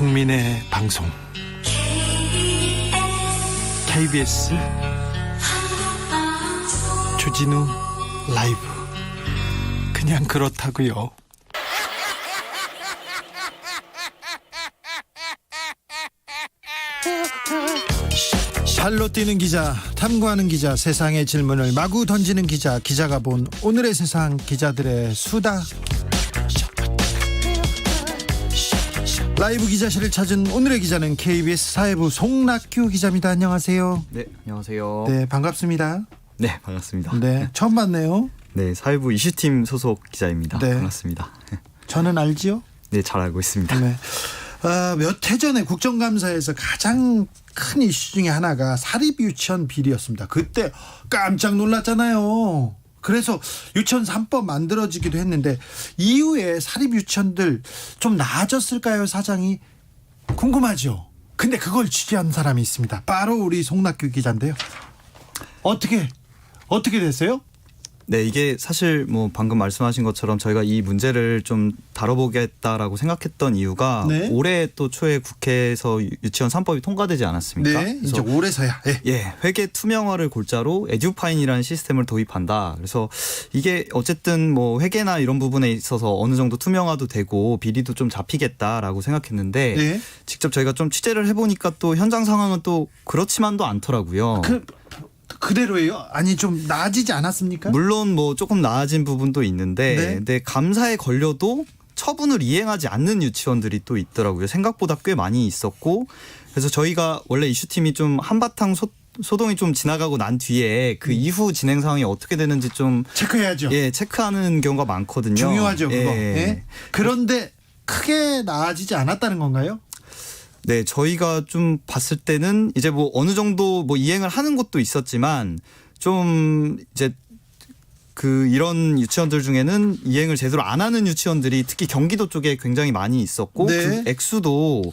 국민의 방송 KBS 주진우 라이브. 그냥 그렇다고요. 발로 뛰는 기자, 탐구하는 기자, 세상의 질문을 마구 던지는 기자, 기자가 본 오늘의 세상, 기자들의 수다. 라이브 기자실을 찾은 오늘의 기자는 KBS 사회부 송낙규 기자입니다. 안녕하세요. 네, 안녕하세요. 네, 반갑습니다. 네, 반갑습니다. 네, 처음 봤네요. 네, 사회부 이슈팀 소속 기자입니다. 네. 반갑습니다. 저는 알지요? 네, 잘 알고 있습니다. 네. 몇 해 전에 국정감사에서 가장 큰 이슈 중에 하나가 사립유치원 비리였습니다. 그때 깜짝 놀랐잖아요. 그래서 유치원 3법 만들어지기도 했는데 이후에 사립유치원들 좀 나아졌을까요? 사장이 궁금하죠. 근데 그걸 취재한 사람이 있습니다. 바로 우리 송낙규 기자인데요. 어떻게 됐어요? 네, 이게 사실 뭐 방금 말씀하신 것처럼 저희가 이 문제를 좀 다뤄보겠다라고 생각했던 이유가 네. 올해 또 초에 국회에서 유치원 3법이 통과되지 않았습니까? 네, 이제 올해서야. 네. 예, 회계 투명화를 골자로 에듀파인이라는 시스템을 도입한다. 그래서 이게 어쨌든 뭐 회계나 이런 부분에 있어서 어느 정도 투명화도 되고 비리도 좀 잡히겠다라고 생각했는데 네. 직접 저희가 좀 취재를 해보니까 또 현장 상황은 또 그렇지만도 않더라고요. 그대로예요? 아니 좀 나아지지 않았습니까? 물론 뭐 조금 나아진 부분도 있는데 네. 근데 감사에 걸려도 처분을 이행하지 않는 유치원들이 또 있더라고요. 생각보다 꽤 많이 있었고 그래서 저희가 원래 이슈팀이 좀 한바탕 소동이 좀 지나가고 난 뒤에 그 이후 진행 상황이 어떻게 되는지 좀 체크해야죠. 예, 체크하는 경우가 많거든요. 중요하죠, 그거. 예. 예? 그런데 크게 나아지지 않았다는 건가요? 네, 저희가 좀 봤을 때는 이제 뭐 어느 정도 뭐 이행을 하는 곳도 있었지만 좀 이제 그 이런 유치원들 중에는 이행을 제대로 안 하는 유치원들이 특히 경기도 쪽에 굉장히 많이 있었고 네. 그 액수도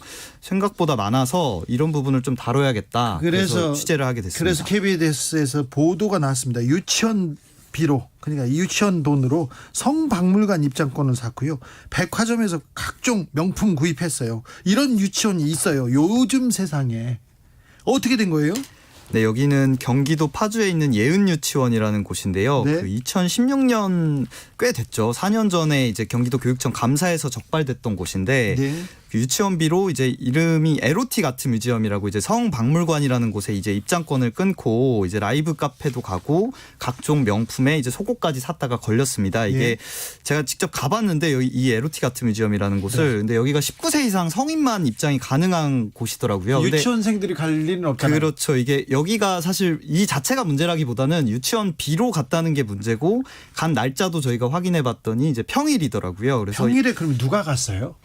생각보다 많아서 이런 부분을 좀 다뤄야겠다. 그래서 취재를 하게 됐습니다. 그래서 KBS에서 보도가 나왔습니다. 유치원 비로, 그러니까 유치원 돈으로 성박물관 입장권을 샀고요. 백화점에서 각종 명품 구입했어요. 이런 유치원이 있어요. 요즘 세상에. 어떻게 된 거예요? 네, 여기는 경기도 파주에 있는 예은유치원이라는 곳인데요. 네. 그 2016년 꽤 됐죠. 4년 전에 이제 경기도 교육청 감사에서 적발됐던 곳인데 네. 그 유치원비로 이제 이름이 에로틱 아트 뮤지엄이라고 이제 성박물관이라는 곳에 이제 입장권을 끊고 이제 라이브 카페도 가고 각종 명품에 이제 속옷까지 샀다가 걸렸습니다. 이게 예. 제가 직접 가봤는데 여기 이 에로틱 아트 뮤지엄이라는 곳을 근데 여기가 19세 이상 성인만 입장이 가능한 곳이더라고요. 근데 유치원생들이 갈 일은 없잖아요. 그렇죠. 이게 여기가 사실 이 자체가 문제라기보다는 유치원 비로 갔다는 게 문제고 간 날짜도 저희가 확인해 봤더니 이제 평일이더라고요. 그래서 평일에 그럼 누가 갔어요?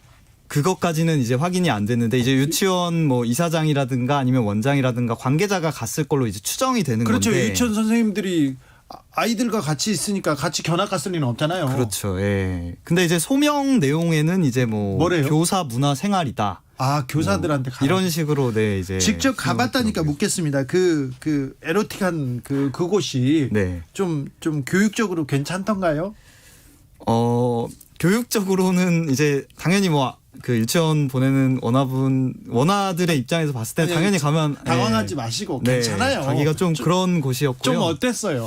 그것까지는 이제 확인이 안 됐는데 이제 유치원 뭐 이사장이라든가 아니면 원장이라든가 관계자가 갔을 걸로 이제 추정이 되는 그렇죠. 건데. 유치원 선생님들이 아이들과 같이 있으니까 같이 견학 갔을 리는 없잖아요. 그렇죠. 예. 근데 이제 소명 내용에는 이제 뭐 뭐래요? 교사 문화 생활이다. 아, 교사들한테 가라. 이런 식으로 네 이제 직접 가봤다니까 묻겠습니다. 그 에로틱한 그곳이 네. 좀 교육적으로 괜찮던가요? 교육적으로는 이제 당연히 뭐 그 유치원 보내는 원아들의 입장에서 봤을 때 아니, 당연히 가면 당황하지 마시고 네, 괜찮아요. 가기가 좀 그런 곳이었고요. 좀 어땠어요?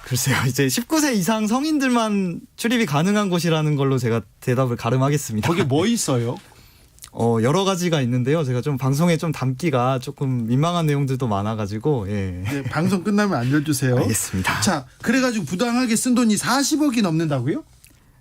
글쎄요, 이제 19세 이상 성인들만 출입이 가능한 곳이라는 걸로 제가 대답을 가름하겠습니다. 거기 뭐 있어요? 여러 가지가 있는데요. 제가 좀 방송에 좀 담기가 조금 민망한 내용들도 많아가지고 예. 네, 방송 끝나면 알려주세요. 알겠습니다. 자, 그래가지고 부당하게 쓴 돈이 40억이 넘는다고요?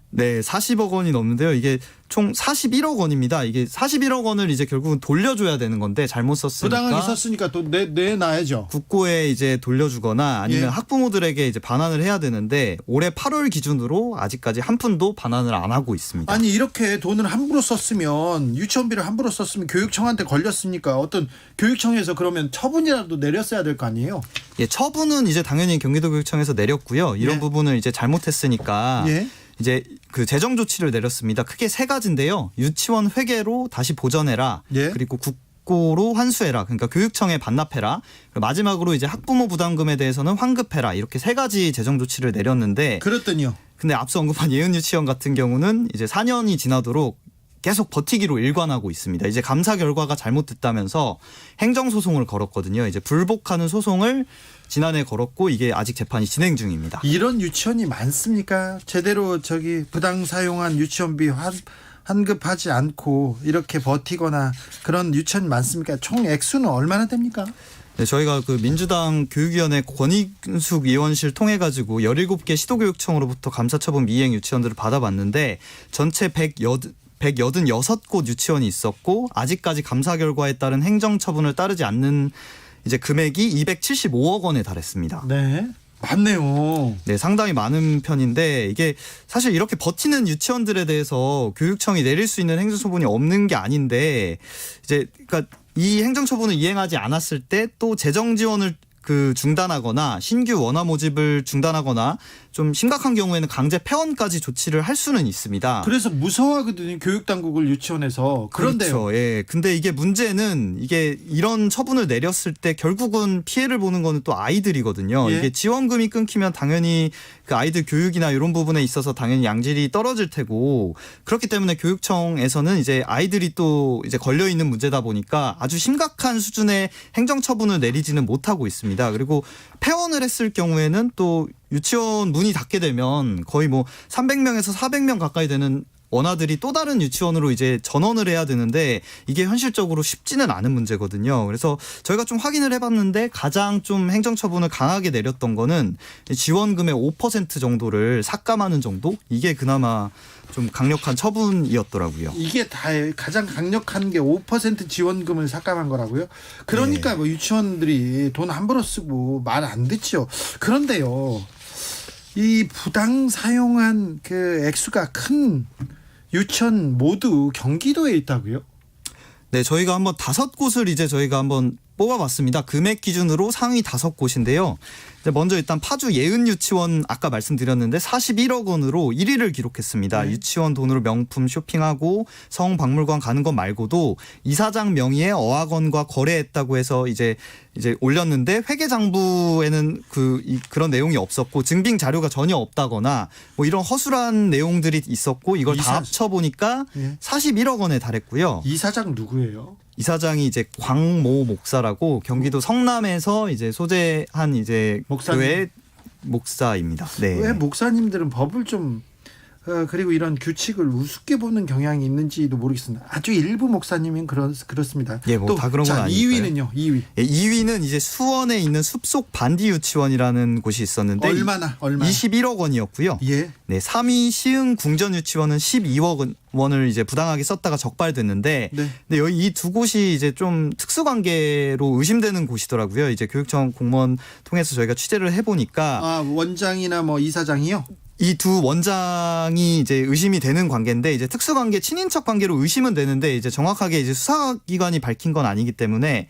네, 40억 원이 넘는데요. 이게 총 41억 원입니다. 이게 41억 원을 이제 결국은 돌려줘야 되는 건데 잘못 썼으니까 부당하게 썼으니까 또 내놔야죠. 국고에 이제 돌려주거나 아니면 예. 학부모들에게 이제 반환을 해야 되는데 올해 8월 기준으로 아직까지 한 푼도 반환을 안 하고 있습니다. 아니 이렇게 돈을 함부로 썼으면 유치원비를 함부로 썼으면 교육청한테 걸렸으니까 어떤 교육청에서 그러면 처분이라도 내렸어야 될 거 아니에요? 예, 처분은 이제 당연히 경기도교육청에서 내렸고요. 이런 예. 부분을 이제 잘못했으니까 예. 이제 그 재정 조치를 내렸습니다. 크게 세 가지인데요. 유치원 회계로 다시 보전해라. 예. 그리고 국고로 환수해라. 그러니까 교육청에 반납해라. 그리고 마지막으로 이제 학부모 부담금에 대해서는 환급해라. 이렇게 세 가지 재정 조치를 내렸는데 그랬더니요. 근데 앞서 언급한 예은 유치원 같은 경우는 이제 4년이 지나도록 계속 버티기로 일관하고 있습니다. 이제 감사 결과가 잘못됐다면서 행정소송을 걸었거든요. 이제 불복하는 소송을 지난해 걸었고 이게 아직 재판이 진행 중입니다. 이런 유치원이 많습니까? 제대로 부당 사용한 유치원비 환급하지 않고 이렇게 버티거나 그런 유치원이 많습니까? 총 액수는 얼마나 됩니까? 네, 저희가 그 민주당 교육위원회 권익숙 위원실 통해 가지고 17개 시도교육청으로부터 감사처분 미행 유치원들을 받아봤는데 전체 186곳 유치원이 있었고 아직까지 감사 결과에 따른 행정처분을 따르지 않는 이제 금액이 275억 원에 달했습니다. 네. 많네요. 네, 상당히 많은 편인데 이게 사실 이렇게 버티는 유치원들에 대해서 교육청이 내릴 수 있는 행정처분이 없는 게 아닌데 이제 그러니까 이 행정처분을 이행하지 않았을 때 또 재정 지원을 중단하거나 신규 원화 모집을 중단하거나 좀 심각한 경우에는 강제 폐원까지 조치를 할 수는 있습니다. 그래서 무서워하거든요. 교육당국을 유치원에서. 그런데요. 그렇죠. 예. 근데 이게 문제는 이게 이런 처분을 내렸을 때 결국은 피해를 보는 거는 또 아이들이거든요. 예. 이게 지원금이 끊기면 당연히 그 아이들 교육이나 이런 부분에 있어서 당연히 양질이 떨어질 테고 그렇기 때문에 교육청에서는 이제 아이들이 또 이제 걸려 있는 문제다 보니까 아주 심각한 수준의 행정처분을 내리지는 못하고 있습니다. 그리고 폐원을 했을 경우에는 또 유치원 문이 닫게 되면 거의 뭐 300명에서 400명 가까이 되는 원아들이 또 다른 유치원으로 이제 전원을 해야 되는데 이게 현실적으로 쉽지는 않은 문제거든요. 그래서 저희가 좀 확인을 해봤는데 가장 좀 행정처분을 강하게 내렸던 거는 지원금의 5% 정도를 삭감하는 정도? 이게 그나마 좀 강력한 처분이었더라고요. 이게 다 가장 강력한 게 5% 지원금을 삭감한 거라고요? 그러니까 뭐 유치원들이 돈 함부로 쓰고 말 안 듣죠. 그런데요. 이 부당 사용한 그 액수가 큰 유치원 모두 경기도에 있다고요? 네, 저희가 한번 5곳을 이제 저희가 한번 뽑아봤습니다. 금액 기준으로 상위 5곳인데요. 먼저 일단 파주 예은유치원 아까 말씀드렸는데 41억 원으로 1위를 기록했습니다. 네. 유치원 돈으로 명품 쇼핑하고 성박물관 가는 것 말고도 이사장 명의의 어학원과 거래했다고 해서 이제 올렸는데 회계장부에는 그런 내용이 없었고 증빙 자료가 전혀 없다거나 뭐 이런 허술한 내용들이 있었고 이걸 다 합쳐 보니까 41억 원에 달했고요. 이사장 누구예요? 이사장이 이제 광모 목사라고 경기도 성남에서 이제 소재한 이제 교회 목사입니다. 네. 왜 목사님들은 법을 좀 그리고 이런 규칙을 우습게 보는 경향이 있는지도 모르겠습니다. 아주 일부 목사님은 그렇습니다. 예, 뭐 다 그런 건 아니에요. 2위는요. 2위. 예, 2위는 이제 수원에 있는 숲속 반디 유치원이라는 곳이 있었는데 얼마? 21억 원이었고요. 예. 네, 3위 시흥 궁전 유치원은 12억 원을 이제 부당하게 썼다가 적발됐는데, 네. 근데 이 두 곳이 이제 좀 특수관계로 의심되는 곳이더라고요. 이제 교육청 공무원 통해서 저희가 취재를 해보니까 원장이나 뭐 이사장이요? 이 두 원장이 이제 의심이 되는 관계인데 이제 특수관계 친인척 관계로 의심은 되는데 이제 정확하게 이제 수사기관이 밝힌 건 아니기 때문에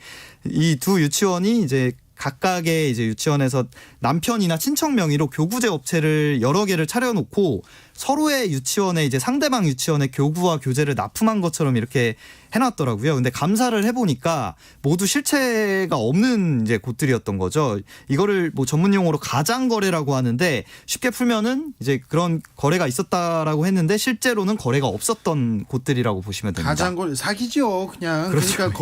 이 두 유치원이 이제 각각의 이제 유치원에서 남편이나 친척 명의로 교구제 업체를 여러 개를 차려놓고 서로의 유치원에 이제 상대방 유치원의 교구와 교재를 납품한 것처럼 이렇게 해놨더라고요. 근데 감사를 해보니까 모두 실체가 없는 이제 곳들이었던 거죠. 이거를 뭐 전문 용어로 가장거래라고 하는데 쉽게 풀면은 이제 그런 거래가 있었다라고 했는데 실제로는 거래가 없었던 곳들이라고 보시면 됩니다. 가장거래 사기죠, 그냥. 그렇죠. 그러니까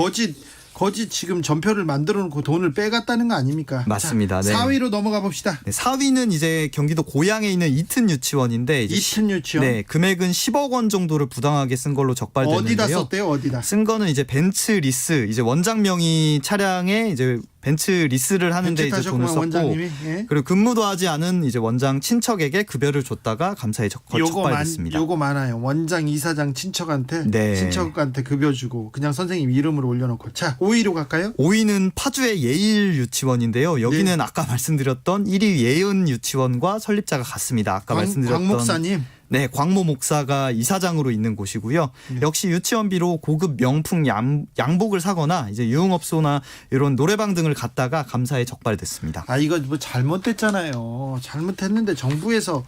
거짓 지금 전표를 만들어 놓고 돈을 빼갔다는 거 아닙니까? 맞습니다. 자, 네. 4위로 넘어가 봅시다. 네, 4위는 이제 경기도 고양에 있는 이튼 유치원인데 이튼 유치원. 네, 금액은 10억 원 정도를 부당하게 쓴 걸로 적발됐는데요. 어디다 썼대요? 어디다? 쓴 거는 이제 벤츠 리스, 이제 원장 명의 차량에 이제 벤츠 리스를 하는데 이제 돈을 썼고, 원장님이? 예. 그리고 근무도 하지 않은 이제 원장 친척에게 급여를 줬다가 감사에 적발됐습니다. 요거 많아요. 원장, 이사장 친척한테 네. 친척한테 급여 주고 그냥 선생님 이름으로 올려놓고. 자, 5위로 갈까요? 5위는 파주의 예일 유치원인데요. 여기는 아까 말씀드렸던 1위 예은 유치원과 설립자가 같습니다. 아까 말씀드렸던 광 목사님. 네, 광모 목사가 이사장으로 있는 곳이고요. 역시 유치원비로 고급 명품 양복을 사거나 이제 유흥업소나 이런 노래방 등을 갔다가 감사에 적발됐습니다. 이거 뭐 잘못됐잖아요. 잘못했는데 정부에서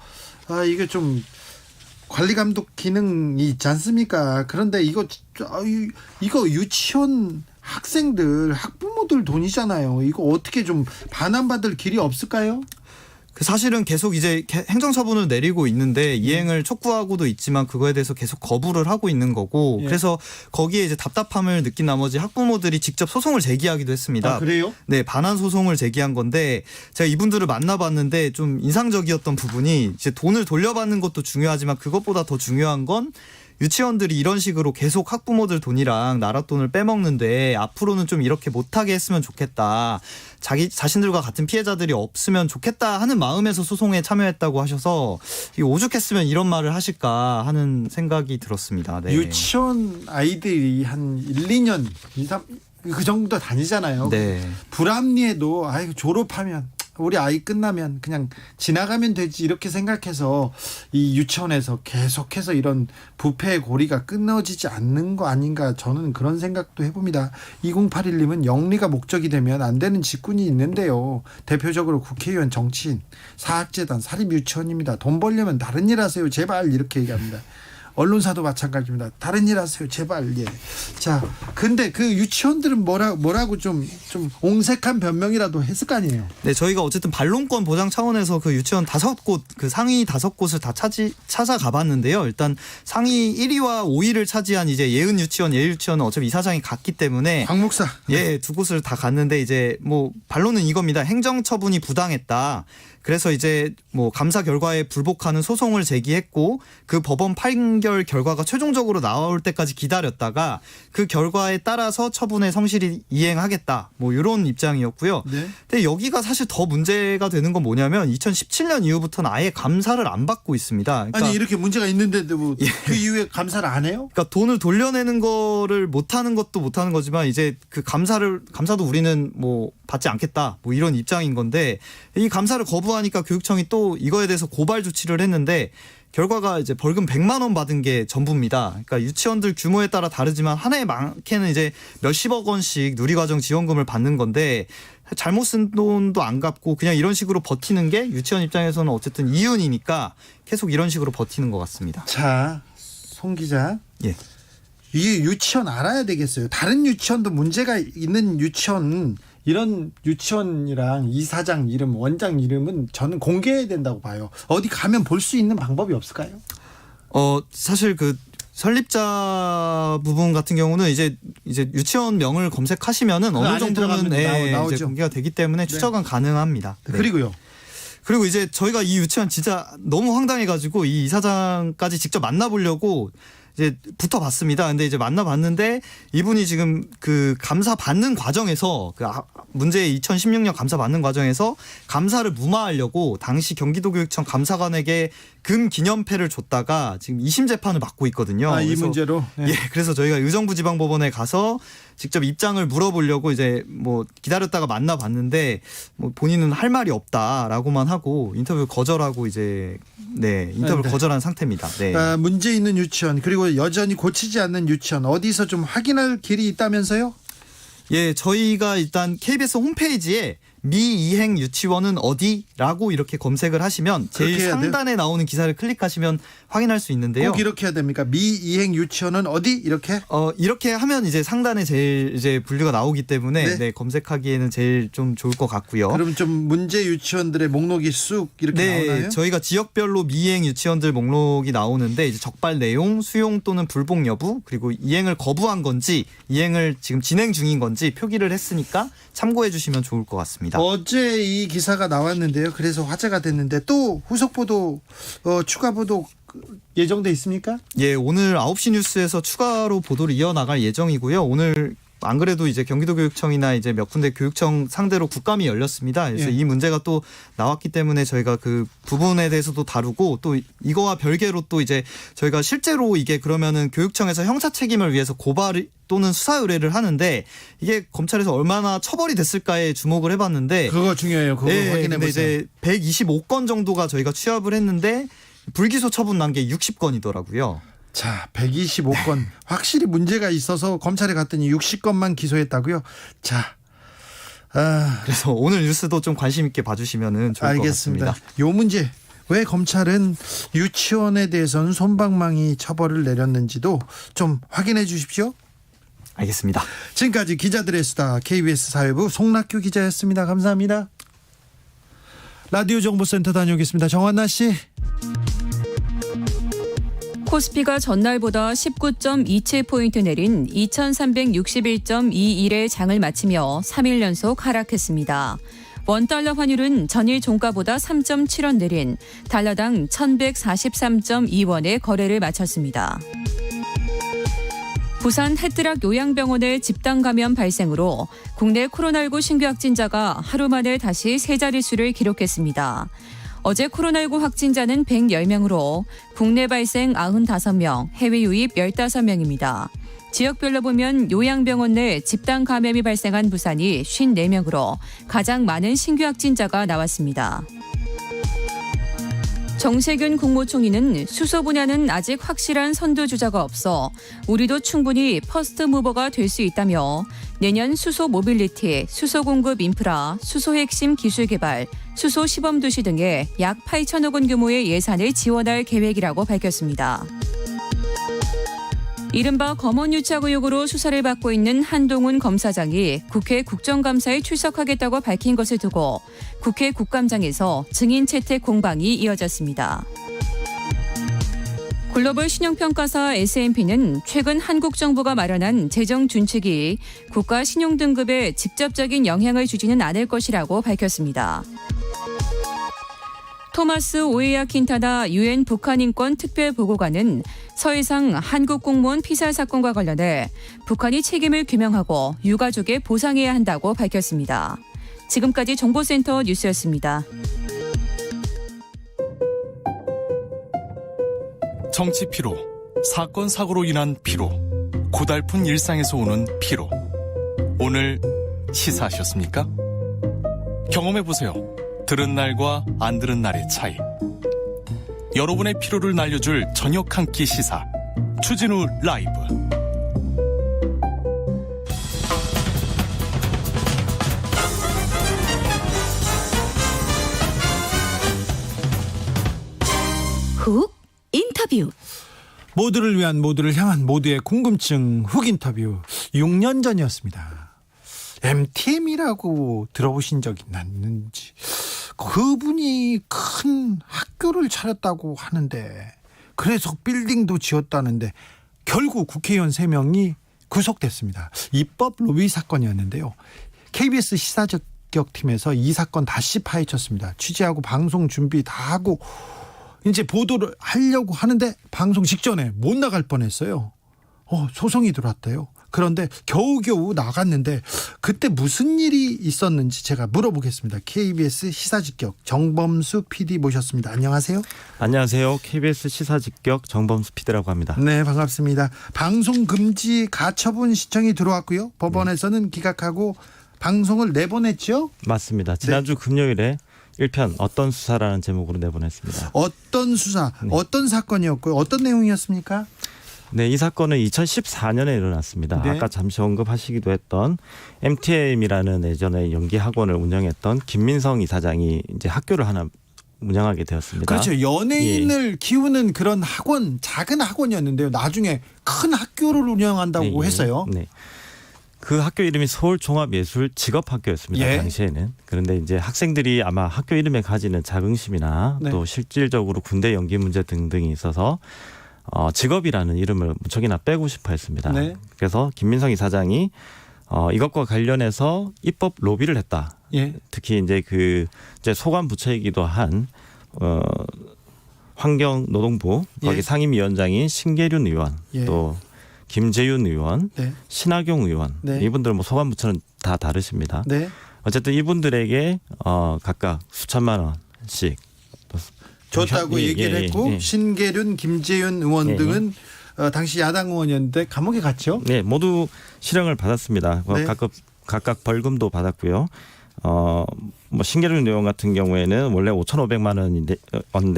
이게 좀 관리 감독 기능이 있지 않습니까? 그런데 이거 유치원 학생들 학부모들 돈이잖아요. 이거 어떻게 좀 반환받을 길이 없을까요? 그 사실은 계속 이제 행정처분을 내리고 있는데 이행을 촉구하고도 있지만 그거에 대해서 계속 거부를 하고 있는 거고 예. 그래서 거기에 이제 답답함을 느낀 나머지 학부모들이 직접 소송을 제기하기도 했습니다. 아, 그래요? 네, 반환 소송을 제기한 건데 제가 이분들을 만나봤는데 좀 인상적이었던 부분이 이제 돈을 돌려받는 것도 중요하지만 그것보다 더 중요한 건 유치원들이 이런 식으로 계속 학부모들 돈이랑 나라 돈을 빼먹는데 앞으로는 좀 이렇게 못하게 했으면 좋겠다. 자신들과 같은 피해자들이 없으면 좋겠다 하는 마음에서 소송에 참여했다고 하셔서 오죽했으면 이런 말을 하실까 하는 생각이 들었습니다. 네. 유치원 아이들이 한 1, 2년, 2, 3, 그 정도 다니잖아요. 네. 불합리해도 아이고 졸업하면 우리 아이 끝나면 그냥 지나가면 되지 이렇게 생각해서 이 유치원에서 계속해서 이런 부패의 고리가 끊어지지 않는 거 아닌가 저는 그런 생각도 해봅니다. 2081님은 영리가 목적이 되면 안 되는 직군이 있는데요. 대표적으로 국회의원, 정치인, 사학재단, 사립유치원입니다. 돈 벌려면 다른 일 하세요. 제발 이렇게 얘기합니다. 언론사도 마찬가지입니다. 다른 일 하세요. 제발. 예. 자, 근데 그 유치원들은 뭐라고 좀 옹색한 변명이라도 했을 거 아니에요. 네, 저희가 어쨌든 반론권 보장 차원에서 그 유치원 5곳, 그 상위 5곳을 다 찾아가 봤는데요. 일단 상위 1위와 5위를 차지한 이제 예은 유치원, 예일 유치원은 어차피 이사장이 갔기 때문에 박 목사. 예, 2곳을 다 갔는데 이제 뭐 반론은 이겁니다. 행정처분이 부당했다. 그래서 이제 뭐 감사 결과에 불복하는 소송을 제기했고 그 법원 판결 결과가 최종적으로 나올 때까지 기다렸다가 그 결과에 따라서 처분에 성실히 이행하겠다. 뭐 이런 입장이었고요. 네. 근데 여기가 사실 더 문제가 되는 건 뭐냐면 2017년 이후부터는 아예 감사를 안 받고 있습니다. 그러니까 아니 이렇게 문제가 있는데도 뭐 그 이후에 감사를 안 해요? 그러니까 돈을 돌려내는 거를 못하는 것도 못하는 거지만 이제 그 감사도 우리는 뭐 받지 않겠다 뭐 이런 입장인 건데 이 감사를 거부하니까 교육청이 또 이거에 대해서 고발 조치를 했는데 결과가 이제 벌금 100만 원 받은 게 전부입니다. 그러니까 유치원들 규모에 따라 다르지만 한 해에 많게는 이제 몇십억 원씩 누리과정 지원금을 받는 건데 잘못 쓴 돈도 안 갚고 그냥 이런 식으로 버티는 게 유치원 입장에서는 어쨌든 이윤이니까 계속 이런 식으로 버티는 것 같습니다. 자, 송 기자. 예. 이 유치원 알아야 되겠어요. 다른 유치원도 문제가 있는 유치원 이런 유치원이랑 이사장 이름, 원장 이름은 저는 공개해야 된다고 봐요. 어디 가면 볼 수 있는 방법이 없을까요? 사실 그 설립자 부분 같은 경우는 이제 유치원명을 검색하시면은 어느 정도는 나오죠. 이제 공개가 되기 때문에 추적은 가능합니다. 네. 그리고 이제 저희가 이 유치원 진짜 너무 황당해가지고 이 이사장까지 직접 만나보려고 이제 붙어봤습니다. 근데 이제 만나봤는데 이분이 지금 그 감사 받는 과정에서 그 문제의 2016년 감사 받는 과정에서 감사를 무마하려고 당시 경기도교육청 감사관에게 금 기념패를 줬다가 지금 2심 재판을 받고 있거든요. 아, 이 문제로? 네. 예, 그래서 저희가 의정부지방법원에 가서 직접 입장을 물어보려고 이제 뭐 기다렸다가 만나봤는데 뭐 본인은 할 말이 없다라고만 하고 인터뷰 거절하고 이제 인터뷰를 거절한 상태입니다. 네. 문제 있는 유치원 그리고 여전히 고치지 않는 유치원 어디서 좀 확인할 길이 있다면서요? 예, 저희가 일단 KBS 홈페이지에 미이행 유치원은 어디라고 이렇게 검색을 하시면 제일 상단에 나오는 기사를 클릭하시면 확인할 수 있는데요. 꼭 이렇게 해야 됩니까? 미이행 유치원은 어디 이렇게? 이렇게 하면 이제 상단에 제일 이제 분류가 나오기 때문에 네, 검색하기에는 제일 좀 좋을 것 같고요. 그럼 좀 문제 유치원들의 목록이 쑥 이렇게 나오나요? 저희가 지역별로 미이행 유치원들 목록이 나오는데 이제 적발 내용, 수용 또는 불복 여부, 그리고 이행을 거부한 건지 이행을 지금 진행 중인 건지 표기를 했으니까 참고해 주시면 좋을 것 같습니다. 어제 이 기사가 나왔는데요. 그래서 화제가 됐는데 또 후속 보도, 추가 보도 예정돼 있습니까? 예, 오늘 9시 뉴스에서 추가로 보도를 이어나갈 예정이고요. 오늘 안 그래도 이제 경기도교육청이나 이제 몇 군데 교육청 상대로 국감이 열렸습니다. 그래서 이 문제가 또 나왔기 때문에 저희가 그 부분에 대해서도 다루고 또 이거와 별개로 또 이제 저희가 실제로 이게 그러면은 교육청에서 형사 책임을 위해서 고발 또는 수사 의뢰를 하는데 이게 검찰에서 얼마나 처벌이 됐을까에 주목을 해봤는데 그거 중요해요. 그거 확인해 보세요. 이제 125건 정도가 저희가 취합을 했는데 불기소 처분 난 게 60건이더라고요. 자, 125건 확실히 문제가 있어서 검찰에 갔더니 60건만 기소했다고요. 자, 그래서 오늘 뉴스도 좀 관심 있게 봐주시면은 좋을 알겠습니다. 것 같습니다. 요 문제 왜 검찰은 유치원에 대해서는 솜방망이 처벌을 내렸는지도 좀 확인해 주십시오. 알겠습니다. 지금까지 기자들의 수다 KBS 사회부 송낙규 기자였습니다. 감사합니다. 라디오 정보센터 다녀오겠습니다. 정한나 씨. 코스피가 전날보다 19.27포인트 내린 2361.21의 장을 마치며 3일 연속 하락했습니다. 원달러 환율은 전일 종가보다 3.7원 내린 달러당 1143.2원에 거래를 마쳤습니다. 부산 해뜨락 요양병원의 집단 감염 발생으로 국내 코로나19 신규 확진자가 하루 만에 다시 세 자릿수를 기록했습니다. 어제 코로나19 확진자는 110명으로 국내 발생 95명, 해외 유입 15명입니다. 지역별로 보면 요양병원 내 집단 감염이 발생한 부산이 54명으로 가장 많은 신규 확진자가 나왔습니다. 정세균 국무총리는 수소 분야는 아직 확실한 선두주자가 없어 우리도 충분히 퍼스트 무버가 될 수 있다며 내년 수소 모빌리티, 수소 공급 인프라, 수소 핵심 기술 개발, 수소 시범 도시 등에 약 8천억 원 규모의 예산을 지원할 계획이라고 밝혔습니다. 이른바 검언유착 의혹으로 수사를 받고 있는 한동훈 검사장이 국회 국정감사에 출석하겠다고 밝힌 것을 두고 국회 국감장에서 증인 채택 공방이 이어졌습니다. 글로벌 신용평가사 S&P는 최근 한국 정부가 마련한 재정 준칙이 국가 신용 등급에 직접적인 영향을 주지는 않을 것이라고 밝혔습니다. 토마스 오에야 킨타나 유엔 북한인권 특별보고관은 서해상 한국 공무원 피살 사건과 관련해 북한이 책임을 규명하고 유가족에 보상해야 한다고 밝혔습니다. 지금까지 정보센터 뉴스였습니다. 정치 피로, 사건 사고로 인한 피로, 고달픈 일상에서 오는 피로. 오늘 시사하셨습니까? 경험해보세요. 들은 날과 안 들은 날의 차이. 여러분의 피로를 날려줄 저녁 한 끼 시사. 추진우 라이브. 훅 인터뷰. 모두를 위한, 모두를 향한, 모두의 궁금증 훅 인터뷰. 6년 전이었습니다. MTM이라고 들어보신 적 있는지. 그분이 큰 학교를 차렸다고 하는데, 그래서 빌딩도 지었다는데 결국 국회의원 3명이 구속됐습니다. 입법 로비 사건이었는데요. KBS 시사적격팀에서 이 사건 다시 파헤쳤습니다. 취재하고 방송 준비 다 하고 이제 보도를 하려고 하는데 방송 직전에 못 나갈 뻔했어요. 소송이 들어왔대요. 그런데 겨우겨우 나갔는데 그때 무슨 일이 있었는지 제가 물어보겠습니다. KBS 시사직격 정범수 PD 모셨습니다. 안녕하세요. 안녕하세요. KBS 시사직격 정범수 PD라고 합니다. 네, 반갑습니다. 방송금지 가처분 신청이 들어왔고요. 법원에서는 기각하고 방송을 내보냈죠? 맞습니다. 지난주 금요일에 1편 어떤 수사라는 제목으로 내보냈습니다. 어떤 수사, 어떤 사건이었고요. 어떤 내용이었습니까? 네, 이 사건은 2014년에 일어났습니다. 네. 아까 잠시 언급하시기도 했던 MTM이라는 예전에 연기 학원을 운영했던 김민성 이사장이 이제 학교를 하나 운영하게 되었습니다. 그렇죠. 연예인을 키우는 그런 학원, 작은 학원이었는데요. 나중에 큰 학교를 운영한다고 했어요. 네. 그 학교 이름이 서울종합예술직업학교였습니다. 예. 당시에는. 그런데 이제 학생들이 아마 학교 이름에 가지는 자긍심이나 네. 또 실질적으로 군대 연기 문제 등등이 있어서 직업이라는 이름을 무척이나 빼고 싶어 했습니다. 네. 그래서 김민성 이사장이 이것과 관련해서 입법 로비를 했다. 예. 특히 이제 이제 소관 부처이기도 한 환경노동부 거기 예. 상임위원장인 신계륜 의원 예. 또 김재윤 의원, 네. 신하경 의원 네. 이분들 뭐 소관 부처는 다 다르십니다. 네. 어쨌든 이분들에게 각각 수천만 원씩 줬다고 예, 얘기를 예, 했고 예. 신계륜, 김재윤 의원 예, 등은 당시 야당 의원이었는데 감옥에 갔죠. 네, 모두 실형을 받았습니다. 네. 각각 벌금도 받았고요. 뭐 신계륜 의원 같은 경우에는 원래 5,500만 원인데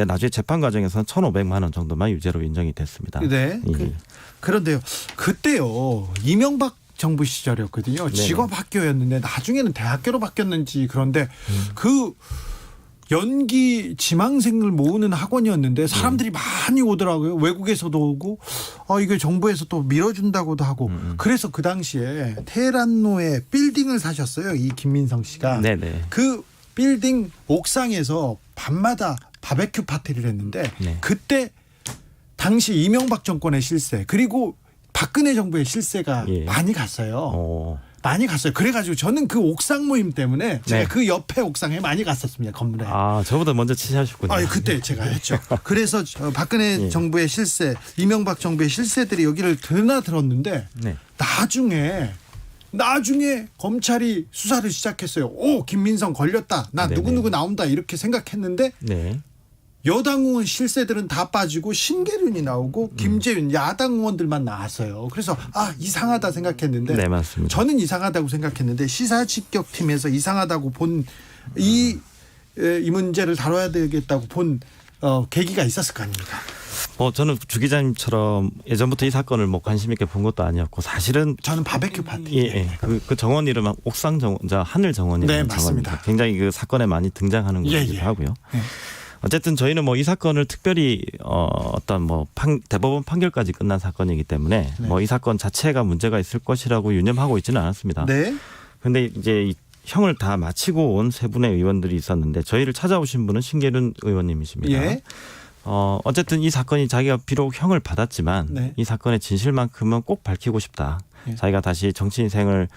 나중에 재판 과정에서는 1,500만 원 정도만 유죄로 인정이 됐습니다. 네. 예. 그런데요. 그때요. 이명박 정부 시절이었거든요. 네네. 직업학교였는데 나중에는 대학교로 바뀌었는지 그런데 그 연기 지망생을 모으는 학원이었는데 사람들이 많이 오더라고요. 외국에서도 오고 이게 정부에서 또 밀어준다고도 하고 그래서 그 당시에 테헤란로에 빌딩을 사셨어요. 이 김민성 씨가. 네네. 그 빌딩 옥상에서 밤마다 바베큐 파티를 했는데 네. 그때 당시 이명박 정권의 실세 그리고 박근혜 정부의 실세가 예. 많이 갔어요. 어. 많이 갔어요. 그래가지고 저는 그 옥상 모임 때문에 제가 네. 그 옆에 옥상에 많이 갔었습니다. 건물에. 아, 저보다 먼저 취재하셨군요. 그때 제가 했죠. 그래서 박근혜 예. 정부의 실세, 이명박 정부의 실세들이 여기를 드나들었는데 네. 나중에 검찰이 수사를 시작했어요. 오, 김민성 걸렸다. 나 네네. 누구누구 나온다. 이렇게 생각했는데 네. 여당 의원 실세들은 다 빠지고 신계륜이 나오고 김재윤 야당 의원들만 나왔어요. 그래서 이상하다 생각했는데 네, 맞습니다. 저는 이상하다고 생각했는데 시사직격팀에서 이상하다고 본 이 문제를 다뤄야 되겠다고 본 계기가 있었을 거 아닙니까? 저는 주 기자님처럼 예전부터 이 사건을 뭐 관심 있게 본 것도 아니었고 사실은 저는 바베큐 파티. 예. 그 정원 이름은 옥상 정원, 하늘 정원이라는 네, 맞습니다. 정원입니다. 굉장히 그 사건에 많이 등장하는 곳이기도 예. 하고요. 예. 어쨌든 저희는 뭐 이 사건을 특별히 어떤 뭐 대법원 판결까지 끝난 사건이기 때문에 네. 뭐 이 사건 자체가 문제가 있을 것이라고 유념하고 있지는 않았습니다. 네. 근데 이제 이 형을 다 마치고 온 세 분의 의원들이 있었는데 저희를 찾아오신 분은 신계륜 의원님이십니다. 예. 어쨌든 이 사건이 자기가 비록 형을 받았지만 네. 이 사건의 진실만큼은 꼭 밝히고 싶다. 예. 자기가 다시 정치 인생을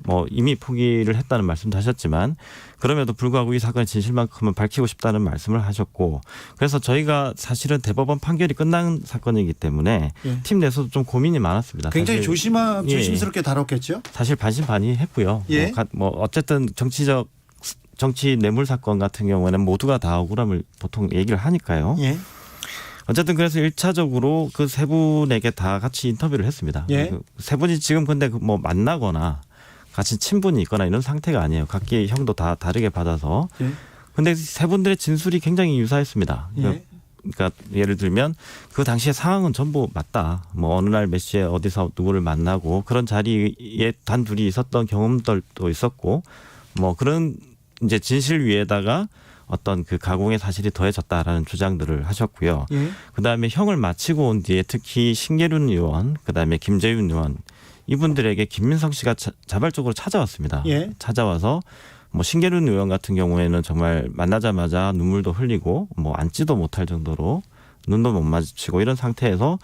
뭐 이미 포기를 했다는 말씀도 하셨지만 그럼에도 불구하고 이 사건의 진실만큼은 밝히고 싶다는 말씀을 하셨고 그래서 저희가 사실은 대법원 판결이 끝난 사건이기 때문에 예. 팀 내에서도 좀 고민이 많았습니다. 굉장히 사실 예. 조심스럽게 다뤘겠죠? 사실 반신반의했고요. 예. 뭐 어쨌든 정치 뇌물 사건 같은 경우에는 모두가 다 억울함을 보통 얘기를 하니까요. 예. 어쨌든 그래서 1차적으로 그 세 분에게 다 같이 인터뷰를 했습니다. 예. 그 세 분이 지금 근데 뭐 만나거나 같이 친분이 있거나 이런 상태가 아니에요. 각기 형도 다 다르게 받아서. 예. 근데 세 분들의 진술이 굉장히 유사했습니다. 예. 그러니까 예를 들면 그 당시의 상황은 전부 맞다. 뭐 어느 날 몇 시에 어디서 누구를 만나고 그런 자리에 단 둘이 있었던 경험들도 있었고 뭐 그런 이제 진실 위에다가 어떤 그 가공의 사실이 더해졌다라는 주장들을 하셨고요. 예. 그다음에 형을 마치고 온 뒤에 특히 신계륜 의원, 그다음에 김재윤 의원 이분들에게 김민성 씨가 자발적으로 찾아왔습니다. 예. 찾아와서 뭐 신계륜 의원 같은 경우에는 정말 만나자마자 눈물도 흘리고 뭐 앉지도 못할 정도로 눈도 못 마주치고 이런 상태에서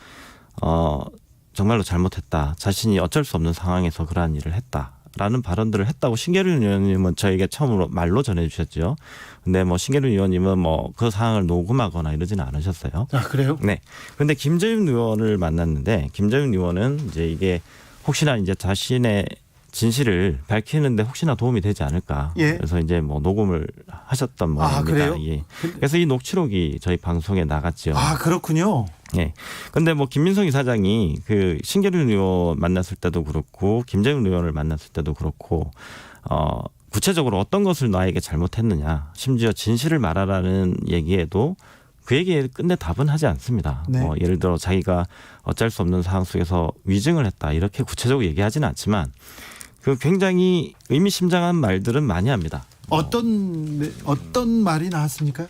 정말로 잘못했다. 자신이 어쩔 수 없는 상황에서 그러한 일을 했다라는 발언들을 했다고 신계륜 의원님은 저에게 처음으로 말로 전해주셨죠. 근데 뭐 신계륜 의원님은 뭐 그 상황을 녹음하거나 이러지는 않으셨어요. 그래요? 네. 근데 김재윤 의원을 만났는데 김재윤 의원은 이제 이게 혹시나 이제 자신의 진실을 밝히는데 혹시나 도움이 되지 않을까. 예. 그래서 이제 뭐 녹음을 하셨던 모양입니다. 그래요? 예. 그래서 이 녹취록이 저희 방송에 나갔죠. 그렇군요. 예. 근데 뭐 김민성 이사장이 그 신계륜 의원 만났을 때도 그렇고 김재윤 의원을 만났을 때도 그렇고 구체적으로 어떤 것을 나에게 잘못했느냐, 심지어 진실을 말하라는 얘기에도 그 얘기에 끝내 답은 하지 않습니다. 네. 예를 들어 자기가 어쩔 수 없는 상황 속에서 위증을 했다 이렇게 구체적으로 얘기하지는 않지만 그 굉장히 의미심장한 말들은 많이 합니다. 어떤 말이 나왔습니까?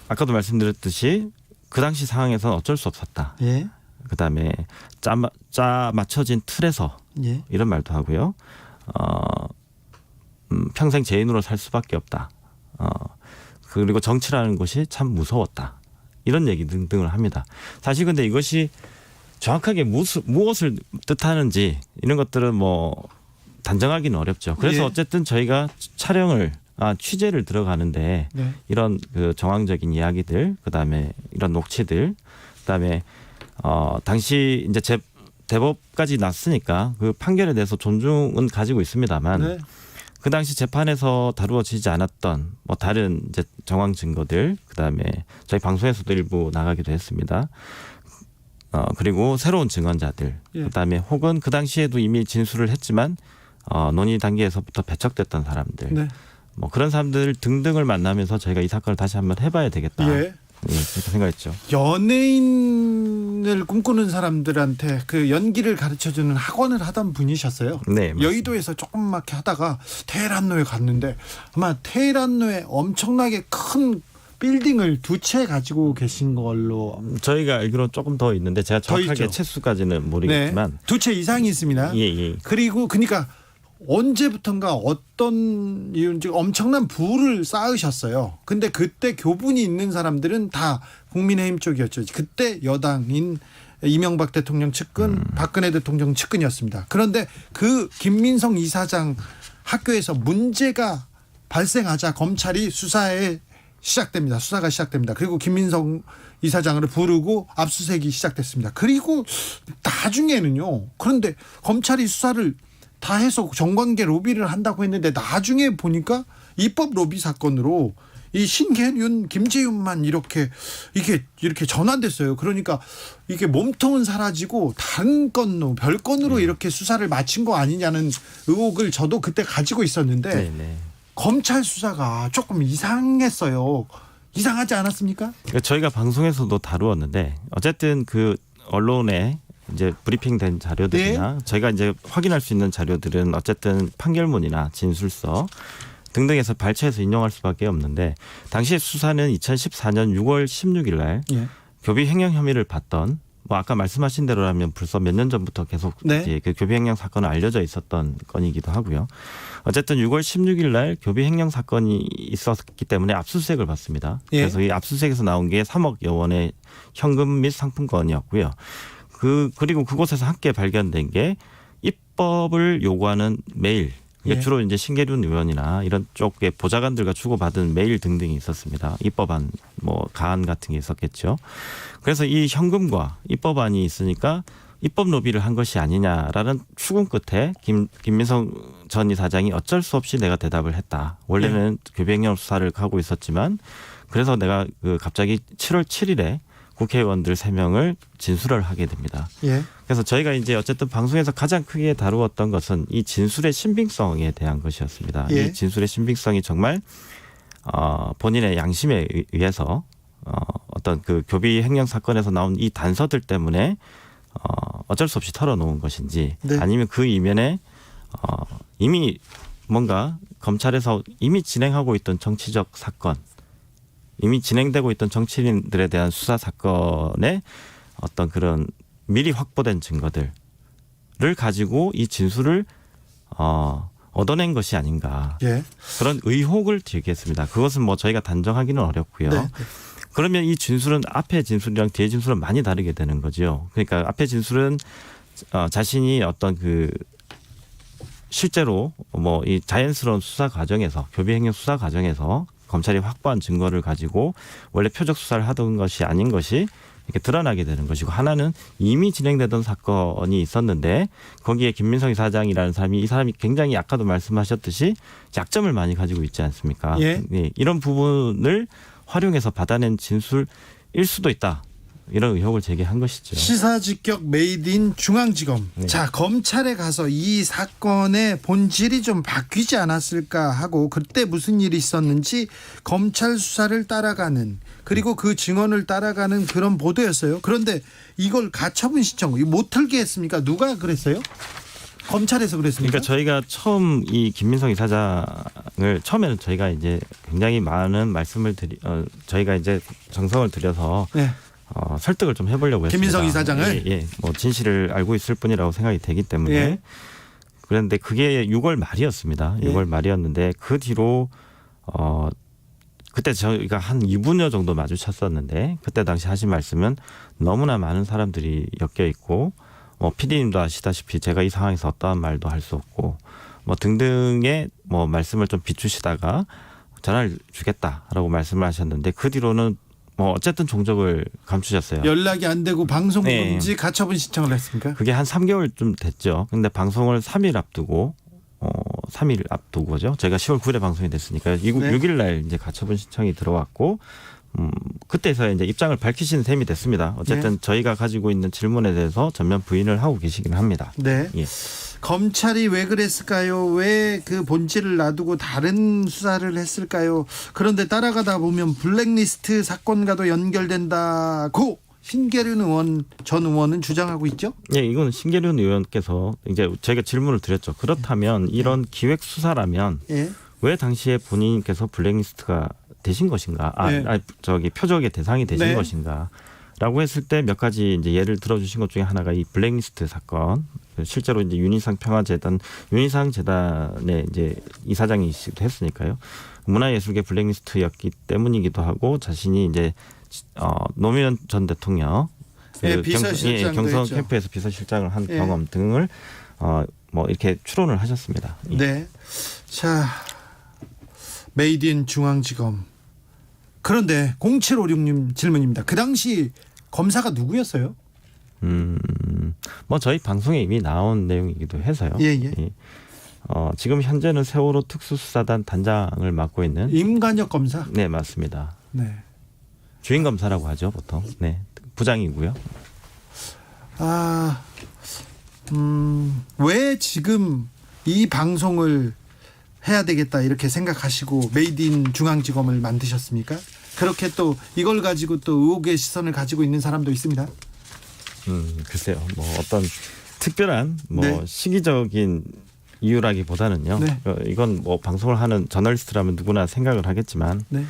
아까도 말씀드렸듯이 그 당시 상황에서는 어쩔 수 없었다. 예. 그다음에 짜 맞춰진 틀에서 예. 이런 말도 하고요. 평생 죄인으로 살 수밖에 없다. 그리고 정치라는 것이 참 무서웠다. 이런 얘기 등등을 합니다. 사실 근데 이것이 정확하게 무엇을 뜻하는지 이런 것들은 뭐 단정하기는 어렵죠. 그래서 예. 어쨌든 저희가 취재를 들어가는데 네. 이런 그 정황적인 이야기들, 그다음에 이런 녹취들, 그다음에 당시 이제 대법까지 났으니까 그 판결에 대해서 존중은 가지고 있습니다만 네. 그 당시 재판에서 다루어지지 않았던 뭐 다른 이제 정황 증거들, 그다음에 저희 방송에서도 일부 나가기도 했습니다. 그리고 새로운 증언자들, 예. 그다음에 혹은 그 당시에도 이미 진술을 했지만 논의 단계에서부터 배척됐던 사람들, 네. 뭐 그런 사람들 등등을 만나면서 저희가 이 사건을 다시 한번 해봐야 되겠다. 예. 그렇게 생각했죠. 연예인을 꿈꾸는 사람들한테 그 연기를 가르쳐주는 학원을 하던 분이셨어요. 네, 맞습니다. 여의도에서 조그맣게 하다가 테헤란로에 갔는데 아마 테헤란로에 엄청나게 큰 빌딩을 2채 가지고 계신 걸로. 저희가 알기로는 조금 더 있는데 제가 더 정확하게 있죠. 채수까지는 모르겠지만 네. 2채 이상이 있습니다. 예. 그리고 그러니까 언제부턴가 어떤 이유인지 엄청난 부를 쌓으셨어요. 근데 그때 교분이 있는 사람들은 다 국민의힘 쪽이었죠. 그때 여당인 이명박 대통령 측근, 박근혜 대통령 측근이었습니다. 그런데 그 김민성 이사장 학교에서 문제가 발생하자 검찰이 수사가 시작됩니다. 그리고 김민성 이사장을 부르고 압수수색이 시작됐습니다. 그리고 나중에는요. 그런데 검찰이 수사를 다 해서 정관계 로비를 한다고 했는데 나중에 보니까 입법 로비 사건으로 이 신계륜, 김재윤만 이렇게 전환됐어요. 그러니까 이게 몸통은 사라지고 다른 건로 별건으로 이렇게 수사를 마친 거 아니냐는 의혹을 저도 그때 가지고 있었는데 네네. 검찰 수사가 조금 이상했어요. 이상하지 않았습니까? 저희가 방송에서도 다루었는데 어쨌든 그 언론에 이제 브리핑된 자료들이나 저희가 이제 확인할 수 있는 자료들은 어쨌든 판결문이나 진술서 등등에서 발췌해서 인용할 수밖에 없는데 당시 수사는 2014년 6월 16일 날 교비 횡령 혐의를 받던 뭐 아까 말씀하신 대로라면 벌써 몇 년 전부터 계속 이제 그 교비 횡령 사건은 알려져 있었던 건이기도 하고요. 어쨌든 6월 16일 날 교비 횡령 사건이 있었기 때문에 압수수색을 받습니다. 그래서 이 압수수색에서 나온 게 3억 여원의 현금 및 상품권이었고요. 그리고 그곳에서 함께 발견된 게 입법을 요구하는 메일. 주로 이제 신계륜 의원이나 이런 쪽의 보좌관들과 주고받은 메일 등등이 있었습니다. 입법안, 뭐 가안 같은 게 있었겠죠. 그래서 이 현금과 입법안이 있으니까 입법 로비를 한 것이 아니냐라는 추궁 끝에 김민성 전 이사장이 어쩔 수 없이 내가 대답을 했다. 원래는 교비횡령 수사를 하고 있었지만 그래서 내가 갑자기 7월 7일에 국회의원들 3명을 진술을 하게 됩니다. 그래서 저희가 이제 어쨌든 방송에서 가장 크게 다루었던 것은 이 진술의 신빙성에 대한 것이었습니다. 이 진술의 신빙성이 정말 본인의 양심에 의해서 어떤 그 교비 횡령 사건에서 나온 이 단서들 때문에 어쩔 수 없이 털어놓은 것인지 아니면 그 이면에 이미 뭔가 검찰에서 이미 진행하고 있던 정치적 사건 이미 진행되고 있던 정치인들에 대한 수사 사건의 어떤 그런 미리 확보된 증거들을 가지고 이 진술을 얻어낸 것이 아닌가 그런 의혹을 제기했습니다. 그것은 뭐 저희가 단정하기는 어렵고요. 그러면 이 진술은 앞에 진술이랑 뒤에 진술은 많이 다르게 되는 거죠. 그러니까 앞에 진술은 자신이 어떤 그 실제로 뭐 이 자연스러운 수사 과정에서 교비횡령 수사 과정에서 검찰이 확보한 증거를 가지고 원래 표적 수사를 하던 것이 아닌 것이 이렇게 드러나게 되는 것이고 하나는 이미 진행되던 사건이 있었는데 거기에 김민성 이사장이라는 사람이 이 사람이 굉장히 아까도 말씀하셨듯이 약점을 많이 가지고 있지 않습니까? 이런 부분을 활용해서 받아낸 진술일 수도 있다. 이런 의혹을 제기한 것이죠. 시사직격 메이드인 중앙지검. 자, 검찰에 가서 이 사건의 본질이 좀 바뀌지 않았을까 하고 그때 무슨 일이 있었는지 검찰 수사를 따라가는 그리고 그 증언을 따라가는 그런 보도였어요. 그런데 이걸 가처분 신청 못 틀게 했습니까? 누가 그랬어요? 검찰에서 그랬습니까? 그러니까 저희가 처음 이 김민성 이사장을 처음에는 저희가 이제 굉장히 많은 말씀을 저희가 이제 정성을 들여서 설득을 좀 해보려고 했습니다. 김민성 이사장을? 뭐 진실을 알고 있을 뿐이라고 생각이 되기 때문에 그런데 그게 6월 말이었습니다. 6월 말이었는데 그 뒤로 그때 저희가 한 2분여 정도 마주쳤었는데 그때 당시 하신 말씀은 너무나 많은 사람들이 엮여 있고 뭐 PD님도 아시다시피 제가 이 상황에서 어떠한 말도 할 수 없고 뭐 등등의 뭐 말씀을 좀 비추시다가 전화를 주겠다라고 말씀을 하셨는데 그 뒤로는 뭐 어쨌든 종적을 감추셨어요. 연락이 안 되고 방송 금지 가처분 신청을 했습니까? 그게 한 3개월 좀 됐죠. 근데 방송을 3일 앞두고 3일 앞두고죠. 제가 10월 9일에 방송이 됐으니까 6일 날 이제 가처분 신청이 들어왔고 그때서 이제 입장을 밝히시는 셈이 됐습니다. 어쨌든 저희가 가지고 있는 질문에 대해서 전면 부인을 하고 계시긴 합니다. 검찰이 왜 그랬을까요? 왜 그 본질을 놔두고 다른 수사를 했을까요? 그런데 따라가다 보면 블랙리스트 사건과도 연결된다고 신계륜 전 의원은 주장하고 있죠? 이건 신계륜 의원께서 이제 저희가 질문을 드렸죠. 그렇다면 이런 기획 수사라면 왜 당시에 본인께서 블랙리스트가 되신 것인가? 저기 표적의 대상이 되신 것인가? 라고 했을 때 몇 가지 이제 예를 들어주신 것 중에 하나가 이 블랙리스트 사건. 실제로 이제 윤희상 평화재단, 윤희상 재단의 이제 이사장이시기도 했으니까요. 문화예술계 블랙리스트였기 때문이기도 하고 자신이 이제 노무현 전 대통령 예, 비서실장도 경선 했죠. 캠프에서 비서실장을 한 예. 경험 등을 뭐 이렇게 추론을 하셨습니다. 예. 네. 자, 메이드인 중앙지검. 그런데 0756님 질문입니다. 그 당시 검사가 누구였어요? 뭐 저희 방송에 이미 나온 내용이기도 해서요. 예. 지금 현재는 세월호 특수수사단 단장을 맡고 있는 임관혁 검사. 네, 맞습니다. 네. 주임 검사라고 하죠, 보통. 네. 부장이고요. 왜 지금 이 방송을 해야 되겠다 이렇게 생각하시고 메이드인 중앙지검을 만드셨습니까? 그렇게 또 이걸 가지고 또 의혹의 시선을 가지고 있는 사람도 있습니다. 글쎄요. 뭐 어떤 특별한 뭐 네. 시기적인 이유라기보다는요. 네. 이건 뭐 방송을 하는 저널리스트라면 누구나 생각을 하겠지만 네.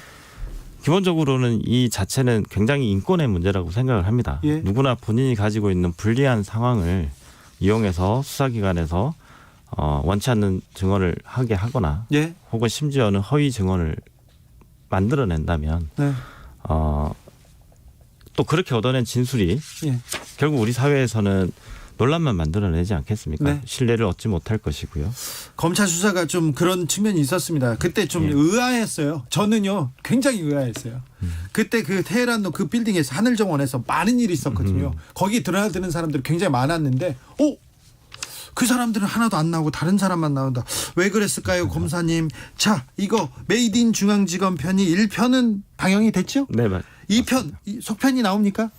기본적으로는 이 자체는 굉장히 인권의 문제라고 생각을 합니다. 예. 누구나 본인이 가지고 있는 불리한 상황을 이용해서 수사기관에서 원치 않는 증언을 하게 하거나 예. 혹은 심지어는 허위 증언을 만들어낸다면 네. 또 그렇게 얻어낸 진술이 예. 결국 우리 사회에서는 논란만 만들어내지 않겠습니까? 네. 신뢰를 얻지 못할 것이고요. 검찰 수사가 좀 그런 측면이 있었습니다. 그때 좀 예. 의아했어요. 저는요 굉장히 의아했어요. 그때 그 테헤란로 그 빌딩에서 하늘정원에서 많은 일이 있었거든요. 거기 드나드는 사람들이 굉장히 많았는데 그 사람들은 하나도 안 나오고 다른 사람만 나온다. 왜 그랬을까요, 검사님? 자, 이거 메이드인 중앙지검 편이 1편은 방영이 됐죠? 네, 2편 속편이 나옵니까?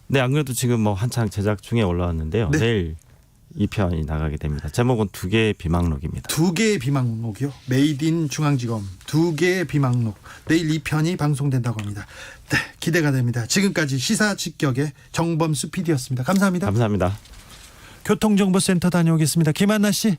네, 안 그래도 지금 뭐 한창 제작 중에 올라왔는데요. 네. 내일 2편이 나가게 됩니다. 제목은 2개의 비망록입니다. 2개의 비망록이요. 메이드인 중앙지검 2개의 비망록. 내일 2편이 방송된다고 합니다. 네, 기대가 됩니다. 지금까지 시사 직격의 정범수 PD였습니다. 감사합니다. 감사합니다. 교통정보센터 다녀오겠습니다. 김한나 씨.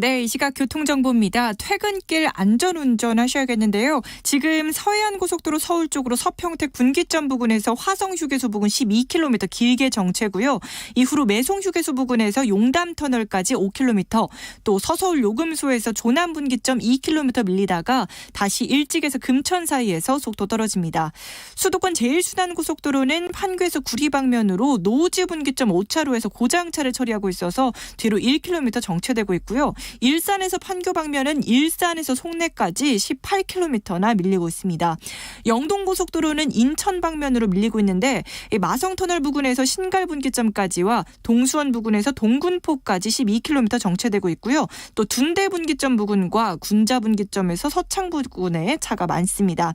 네, 이 시각 교통정보입니다. 퇴근길 안전운전 하셔야겠는데요. 지금 서해안고속도로 서울 쪽으로 서평택 분기점 부근에서 화성휴게소 부근 12km 길게 정체고요. 이후로 매송휴게소 부근에서 용담터널까지 5km, 또 서서울 요금소에서 조남분기점 2km 밀리다가 다시 일찍에서 금천 사이에서 속도 떨어집니다. 수도권 제1순환고속도로는 판교에서 구리 방면으로 노지 분기점 5차로에서 고장차를 처리하고 있어서 뒤로 1km 정체되고 있고요. 일산에서 판교 방면은 일산에서 송내까지 18km나 밀리고 있습니다. 영동고속도로는 인천 방면으로 밀리고 있는데 마성터널 부근에서 신갈분기점까지와 동수원 부근에서 동군포까지 12km 정체되고 있고요. 또 둔대분기점 부근과 군자분기점에서 서창 부근에 차가 많습니다.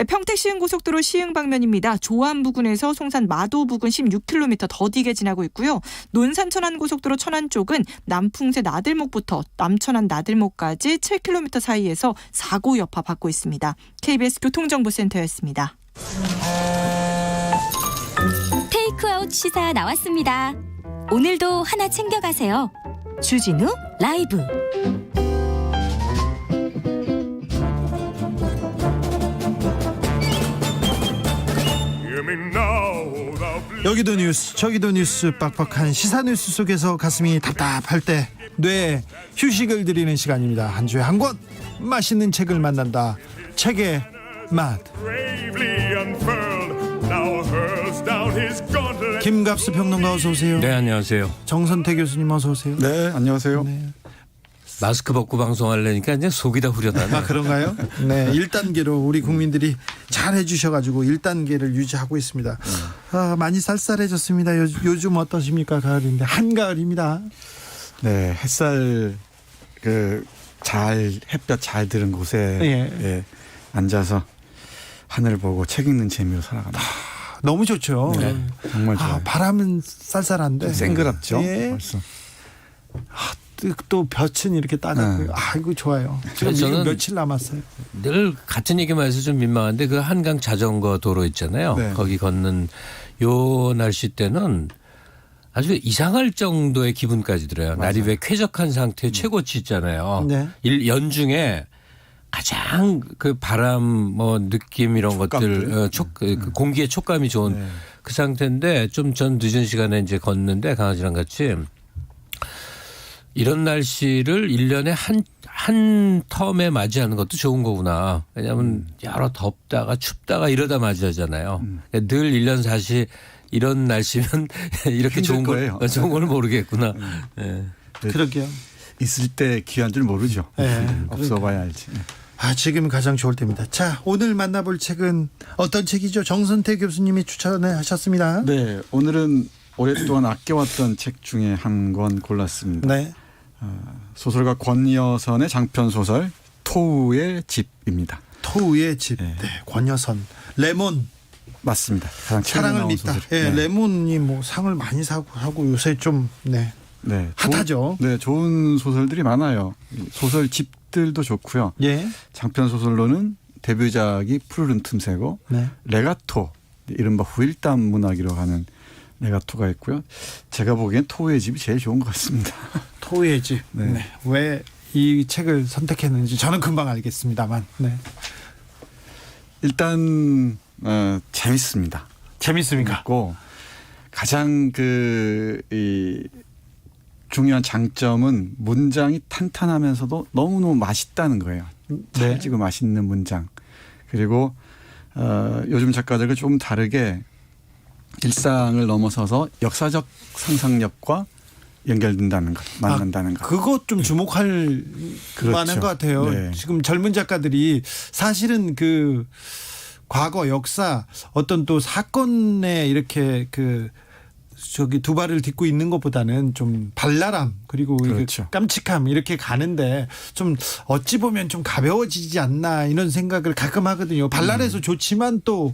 평택시흥고속도로 시흥 방면입니다. 조암 부근에서 송산 마도 부근 16km 더디게 지나고 있고요. 논산천안고속도로 천안 쪽은 남풍새 나들목부터 남천안 나들목까지 7km 사이에서 사고 여파 받고 있습니다. KBS 교통정보센터였습니다. 테이크아웃 시사 나왔습니다. 오늘도 하나 챙겨가세요. 주진우 라이브. 여기도 뉴스 저기도 뉴스 빡빡한 시사 뉴스 속에서 가슴이 답답할 때 뇌에 휴식을 드리는 시간입니다. 한 주에 한 권 맛있는 책을 만난다. 책의 맛. 김갑수 평론가 어서 오세요. 네, 안녕하세요. 정선태 교수님 어서 오세요. 네, 안녕하세요. 네. 마스크 벗고 방송하려니까 이제 속이 다 후련하네. 아, 그런가요? 네, 1단계로 우리 국민들이 잘 해주셔가지고 1단계를 유지하고 있습니다. 많이 쌀쌀해졌습니다. 요즘 어떠십니까? 가을인데 한가을입니다. 네, 햇살 햇볕 잘 드는 곳에 예. 앉아서 하늘 보고 책 읽는 재미로 살아갑니다. 너무 좋죠. 네, 정말 좋아요. 바람은 쌀쌀한데 쌩그랗죠. 예. 벌써. 또 볕은 이렇게 따뜻하고 아이고 좋아요. 지금 저는 며칠 남았어요. 늘 같은 얘기만 해서 좀 민망한데 그 한강 자전거 도로 있잖아요. 네. 거기 걷는 요 날씨 때는 아주 이상할 정도의 기분까지 들어요. 날이 왜 쾌적한 상태의 최고치 있잖아요. 네. 연중에 가장 그 바람 느낌 이런 것들 그 공기의 촉감이 좋은 그 상태인데 좀 전 늦은 시간에 이제 걷는데 강아지랑 같이 이런 날씨를 1년에 한 텀에 맞이하는 것도 좋은 거구나. 왜냐하면 여러 덥다가 춥다가 이러다 맞이하잖아요. 늘 1년 사시 이런 날씨면 이렇게 좋은 거예요. 좋은 걸 모르겠구나. 네. 그러게요. 있을 때 귀한 줄 모르죠. 네. 없어봐야 알지. 지금 가장 좋을 때입니다. 자, 오늘 만나볼 책은 어떤 책이죠? 정선태 교수님이 추천을 하셨습니다. 네, 오늘은 오랫동안 아껴왔던 책 중에 한 권 골랐습니다. 네. 소설가 권여선의 장편 소설 토우의 집입니다. 토우의 집. 네. 네. 권여선. 레몬. 맞습니다. 가장 최근에 사랑을 나온 믿다. 소설. 예, 레몬이 뭐 상을 많이 하고 요새 좀 네. 네, 핫하죠. 네, 좋은 소설들이 많아요. 소설 집들도 좋고요. 예. 장편 소설로는 데뷔작이 푸르른 틈새고 네. 레가토, 이른바 후일담 문학이라고 하는 레가토가 있고요. 제가 보기엔 토우의 집이 제일 좋은 것 같습니다. 토우의 집. 네. 네. 왜 이 책을 선택했는지 저는 금방 알겠습니다만. 네. 일단 재밌습니다. 재밌습니까? 재밌고 가장 이 중요한 장점은 문장이 탄탄하면서도 너무너무 맛있다는 거예요. 찰지고 맛있는 문장. 그리고 요즘 작가들과 좀 다르게 일상을 넘어서서 역사적 상상력과 연결된다는 것, 만난다는 것. 그것 좀 주목할 그렇죠. 만한 것 같아요. 네. 지금 젊은 작가들이 사실은 그 과거 역사 어떤 또 사건에 이렇게 두 발을 딛고 있는 것보다는 좀 발랄함 그리고 그렇죠. 깜찍함 이렇게 가는데 좀 어찌 보면 좀 가벼워지지 않나 이런 생각을 가끔 하거든요. 발랄해서 좋지만 또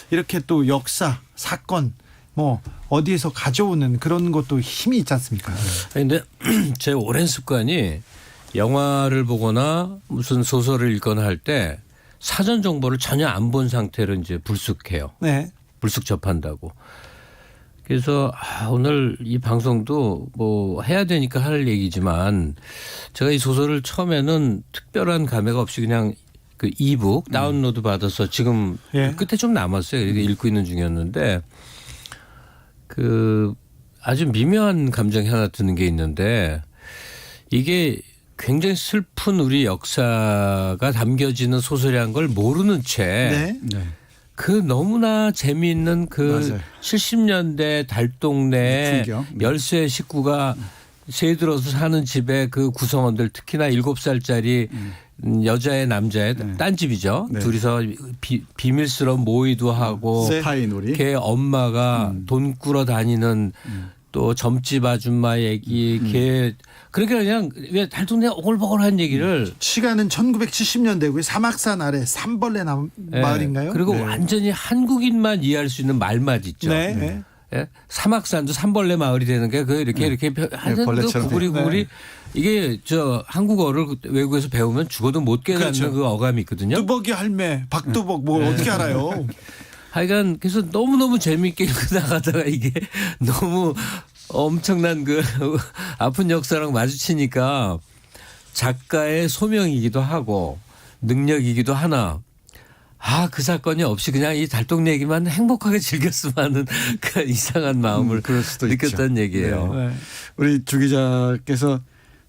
이렇게 또 역사 사건 뭐 어디에서 가져오는 그런 것도 힘이 있지 않습니까? 근데 제 오랜 습관이 영화를 보거나 무슨 소설을 읽거나 할 때 사전 정보를 전혀 안 본 상태로 이제 불쑥해요. 네. 불쑥 접한다고. 그래서 오늘 이 방송도 뭐 해야 되니까 할 얘기지만 제가 이 소설을 처음에는 특별한 감회가 없이 그냥 그 이북 다운로드 받아서 지금 예. 끝에 좀 남았어요. 이렇게 읽고 있는 중이었는데 아주 미묘한 감정이 하나 드는 게 있는데 이게 굉장히 슬픈 우리 역사가 담겨지는 소설이란 걸 모르는 채 네. 그 너무나 재미있는 맞아요. 70년대 달동네 풍경. 네. 열세 식구가 새들어서 사는 집에 그 구성원들 특히나 7살짜리 여자애 남자애 딴 집이죠. 네. 둘이서 비밀스러운 모의도 하고 스파이 놀이. 걔 엄마가 돈 꾸러 다니는 또 점집 아줌마 얘기 걔 그러니까 그냥 왜 달동네 오글보글한 얘기를 시간은 1970년대고요. 사막산 아래 삼벌레 마을인가요? 그리고 네. 완전히 한국인만 이해할 수 있는 말맛 있죠. 네. 네. 예? 사막산도 삼벌레 마을이 되는 게 이렇게 하여튼 그 벌레처럼. 구구리 이게 한국어를 외국에서 배우면 죽어도 못 깨닫는 그렇죠. 그 어감이 있거든요. 뚜벅이 할매, 박뚜벅 뭐 어떻게 알아요? 하여간 그래서 너무너무 재미있게 읽고 나가다가 이게 너무 엄청난 그 아픈 역사랑 마주치니까 작가의 소명이기도 하고 능력이기도 하나 그 사건이 없이 그냥 이 달동네 얘기만 행복하게 즐겼으면 하는 그 이상한 마음을 그럴 수도 느꼈다는 있죠. 얘기예요. 네. 우리 주 기자께서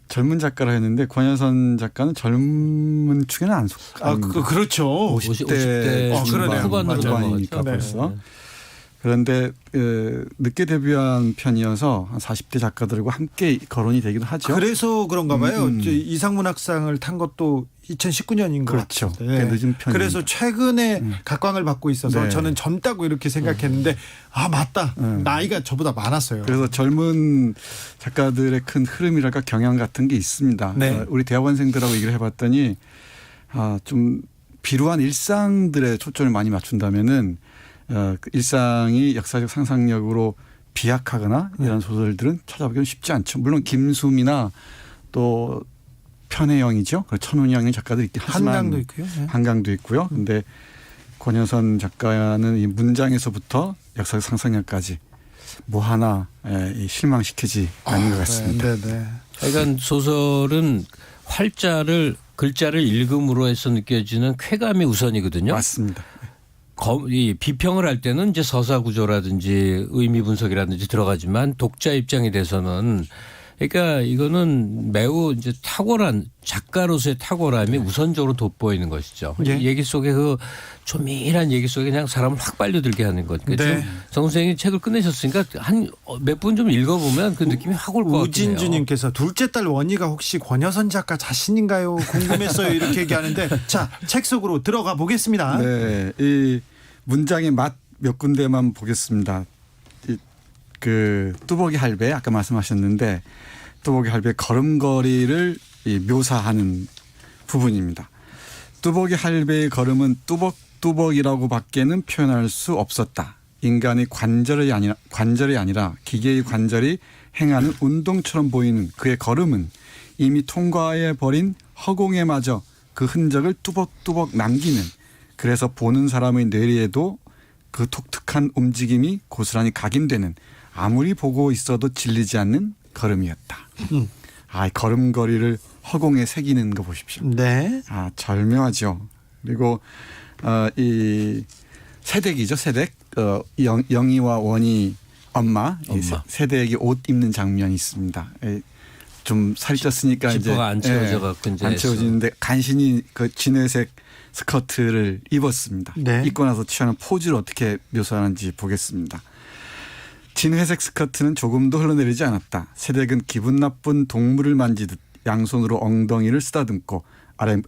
젊은 작가라 했는데 권여선 작가는 젊은 축에는 안 속합니다. 그렇죠. 50대 그러네요. 후반으로 후반이니까 넘어갔죠. 벌써. 네. 그런데 늦게 데뷔한 편이어서 한 40대 작가들과 함께 거론이 되기도 하죠. 그래서 그런가 봐요. 이상문학상을 탄 것도 2019년인 것 그렇죠. 같아요. 꽤 늦은 편입니다. 그래서 최근에 각광을 받고 있어서 네. 저는 젊다고 이렇게 생각했는데 맞다. 나이가 저보다 많았어요. 그래서 젊은 작가들의 큰 흐름이랄까 경향 같은 게 있습니다. 네. 우리 대학원생들하고 얘기를 해봤더니 좀 비루한 일상들에 초점을 많이 맞춘다면은 그 일상이 역사적 상상력으로 비약하거나 이런 소설들은 찾아보기는 쉽지 않죠. 물론 김수미나 또 편혜영이죠. 천운영의 작가들 있긴 하지만 한강도 있고요. 네. 한강도 있고요. 근데 권여선 작가는 이 문장에서부터 역사적 상상력까지 뭐 하나 실망시키지 않는 것 같습니다. 네. 하여간 소설은 글자를 읽음으로 해서 느껴지는 쾌감이 우선이거든요. 맞습니다. 이 비평을 할 때는 이제 서사 구조라든지 의미 분석이라든지 들어가지만 독자 입장에 대해서는 그러니까 이거는 매우 이제 탁월한 작가로서의 탁월함이 우선적으로 돋보이는 것이죠. 네. 얘기 속에 그 조밀한 얘기 속에 그냥 사람을 확 빨려들게 하는 것. 그러니까 네. 지금 정 선생님이 책을 끝내셨으니까 한 몇 분 좀 읽어보면 그 느낌이 확 올 것 같아요. 우진주님께서 둘째 딸 원희가 혹시 권여선 작가 자신인가요? 궁금했어요. 이렇게 얘기하는데 자, 책 속으로 들어가 보겠습니다. 네, 이 문장의 맛 몇 군데만 보겠습니다. 그 뚜벅이 할배 아까 말씀하셨는데 뚜벅이 할배 걸음걸이를 묘사하는 부분입니다. 뚜벅이 할배의 걸음은 뚜벅뚜벅이라고 밖에는 표현할 수 없었다. 인간의 관절이 아니라 기계의 관절이 행하는 운동처럼 보이는 그의 걸음은 이미 통과해 버린 허공에마저 그 흔적을 뚜벅뚜벅 남기는, 그래서 보는 사람의 뇌리에도 그 독특한 움직임이 고스란히 각인되는, 아무리 보고 있어도 질리지 않는 걸음이었다. 걸음걸이를 허공에 새기는 거 보십시오. 네. 절묘하죠. 그리고 이 새댁이죠. 새댁. 영희와 원희 엄마. 새댁이 옷 입는 장면이 있습니다. 좀 살이 쪘으니까 지퍼가 안 채워져 갖고 이제 안 채워지는데 간신히 그 진회색 스커트를 입었습니다. 네. 입고 나서 취하는 포즈를 어떻게 묘사하는지 보겠습니다. 진회색 스커트는 조금도 흘러내리지 않았다. 새댁은 기분 나쁜 동물을 만지듯 양손으로 엉덩이를 쓰다듬고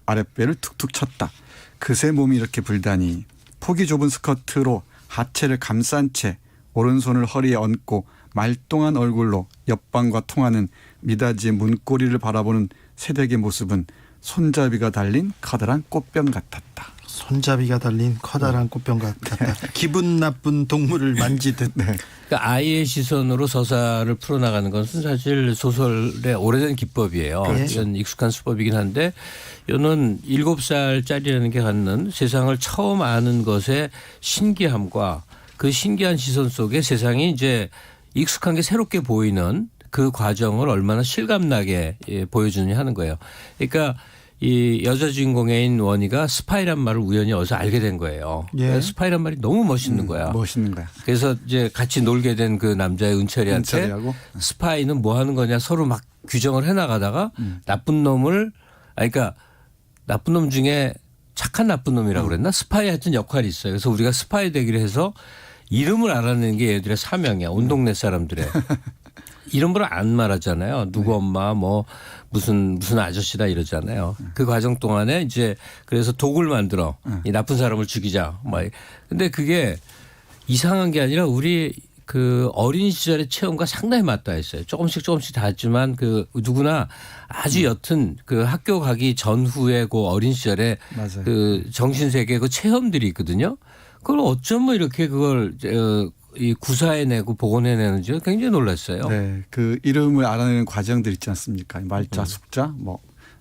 아랫배를 툭툭 쳤다. 그새 몸이 이렇게 불다니. 폭이 좁은 스커트로 하체를 감싼 채 오른손을 허리에 얹고 말똥한 얼굴로 옆방과 통하는 미닫이의 문고리를 바라보는 새댁의 모습은 손잡이가 달린 커다란 꽃병 같았다. 손잡이가 달린 커다란 꽃병 같았다. 기분 나쁜 동물을 만지듯. 네. 그러니까 아이의 시선으로 서사를 풀어나가는 것은 사실 소설의 오래된 기법이에요. 그렇죠. 이건 익숙한 수법이긴 한데 이거는 7살짜리라는 게 갖는 세상을 처음 아는 것의 신기함과 그 신기한 시선 속에 세상이 이제 익숙한 게 새롭게 보이는 그 과정을 얼마나 실감나게 보여주느냐 하는 거예요. 그러니까 이 여자 주인공인 원희가 스파이란 말을 우연히 어디서 알게 된 거예요. 예. 스파이란 말이 너무 멋있는 거야. 멋있는 거야. 그래서 이제 같이 놀게 된 그 남자의 은철이한테 은철이하고? 스파이는 뭐 하는 거냐 서로 막 규정을 해나가다가 나쁜 놈을 그러니까 나쁜 놈 중에 착한 나쁜 놈이라고 그랬나? 스파이 하여튼 역할이 있어요. 그래서 우리가 스파이 되기로 해서 이름을 알아내는 게 얘들의 사명이야. 온 동네 사람들의. 이름을 안 말하잖아요. 누구 엄마 뭐 무슨 아저씨다 이러잖아요. 그 과정 동안에 이제 그래서 독을 만들어 이 나쁜 사람을 죽이자. 근데 그게 이상한 게 아니라 우리 그 어린 시절의 체험과 상당히 맞닿아 있어요. 조금씩 닿았지만 그 누구나 아주 옅은 그 학교 가기 전후에 그 어린 시절에 맞아요. 그 정신세계 그 체험들이 있거든요. 그걸 어쩌면 이렇게 그걸 이 구사해내고 복원해내는지 굉장히 놀랐어요. 네, 그 이름을 알아내는 과정들 있지 않습니까? 말자, 숙자,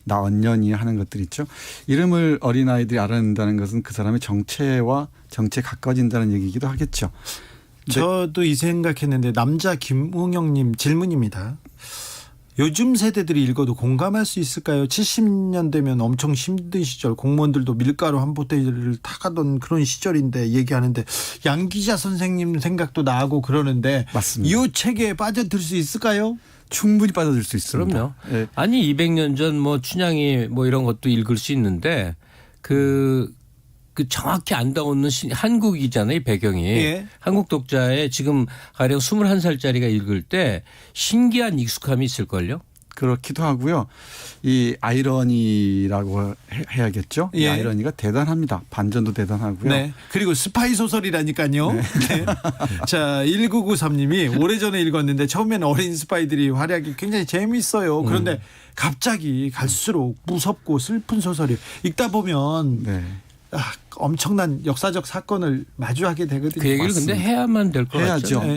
나 언년이 하는 것들 있죠. 이름을 어린아이들이 알아낸다는 것은 그 사람의 정체와 정체에 가까워진다는 얘기이기도 하겠죠. 저도 이 생각했는데 남자 김웅영님 질문입니다. 요즘 세대들이 읽어도 공감할 수 있을까요? 70년대면 엄청 힘든 시절, 공무원들도 밀가루 한 포대를 타가던 그런 시절인데 얘기하는데 양 기자 선생님 생각도 나고 그러는데 맞습니다. 이 책에 빠져들 수 있을까요? 충분히 빠져들 수 있습니다. 그럼요. 네. 아니 200년 전 뭐 춘향이 뭐 이런 것도 읽을 수 있는데 그 정확히 안 닿는 한국이잖아요, 이 배경이. 예. 한국 독자의 지금 가령 21살짜리가 읽을 때 신기한 익숙함이 있을걸요? 그렇기도 하고요. 이 아이러니라고 해야겠죠. 이 예. 아이러니가 대단합니다. 반전도 대단하고요. 네. 그리고 스파이 소설이라니까요. 네. 자, 1993님이 오래전에 읽었는데 처음에는 어린 스파이들이 활약이 굉장히 재미있어요. 그런데 갑자기 갈수록 무섭고 슬픈 소설이 읽다 보면 네. 엄청난 역사적 사건을 마주하게 되거든요. 그 얘기를 맞습니다. 근데 해야만 될 것 해야죠. 같죠.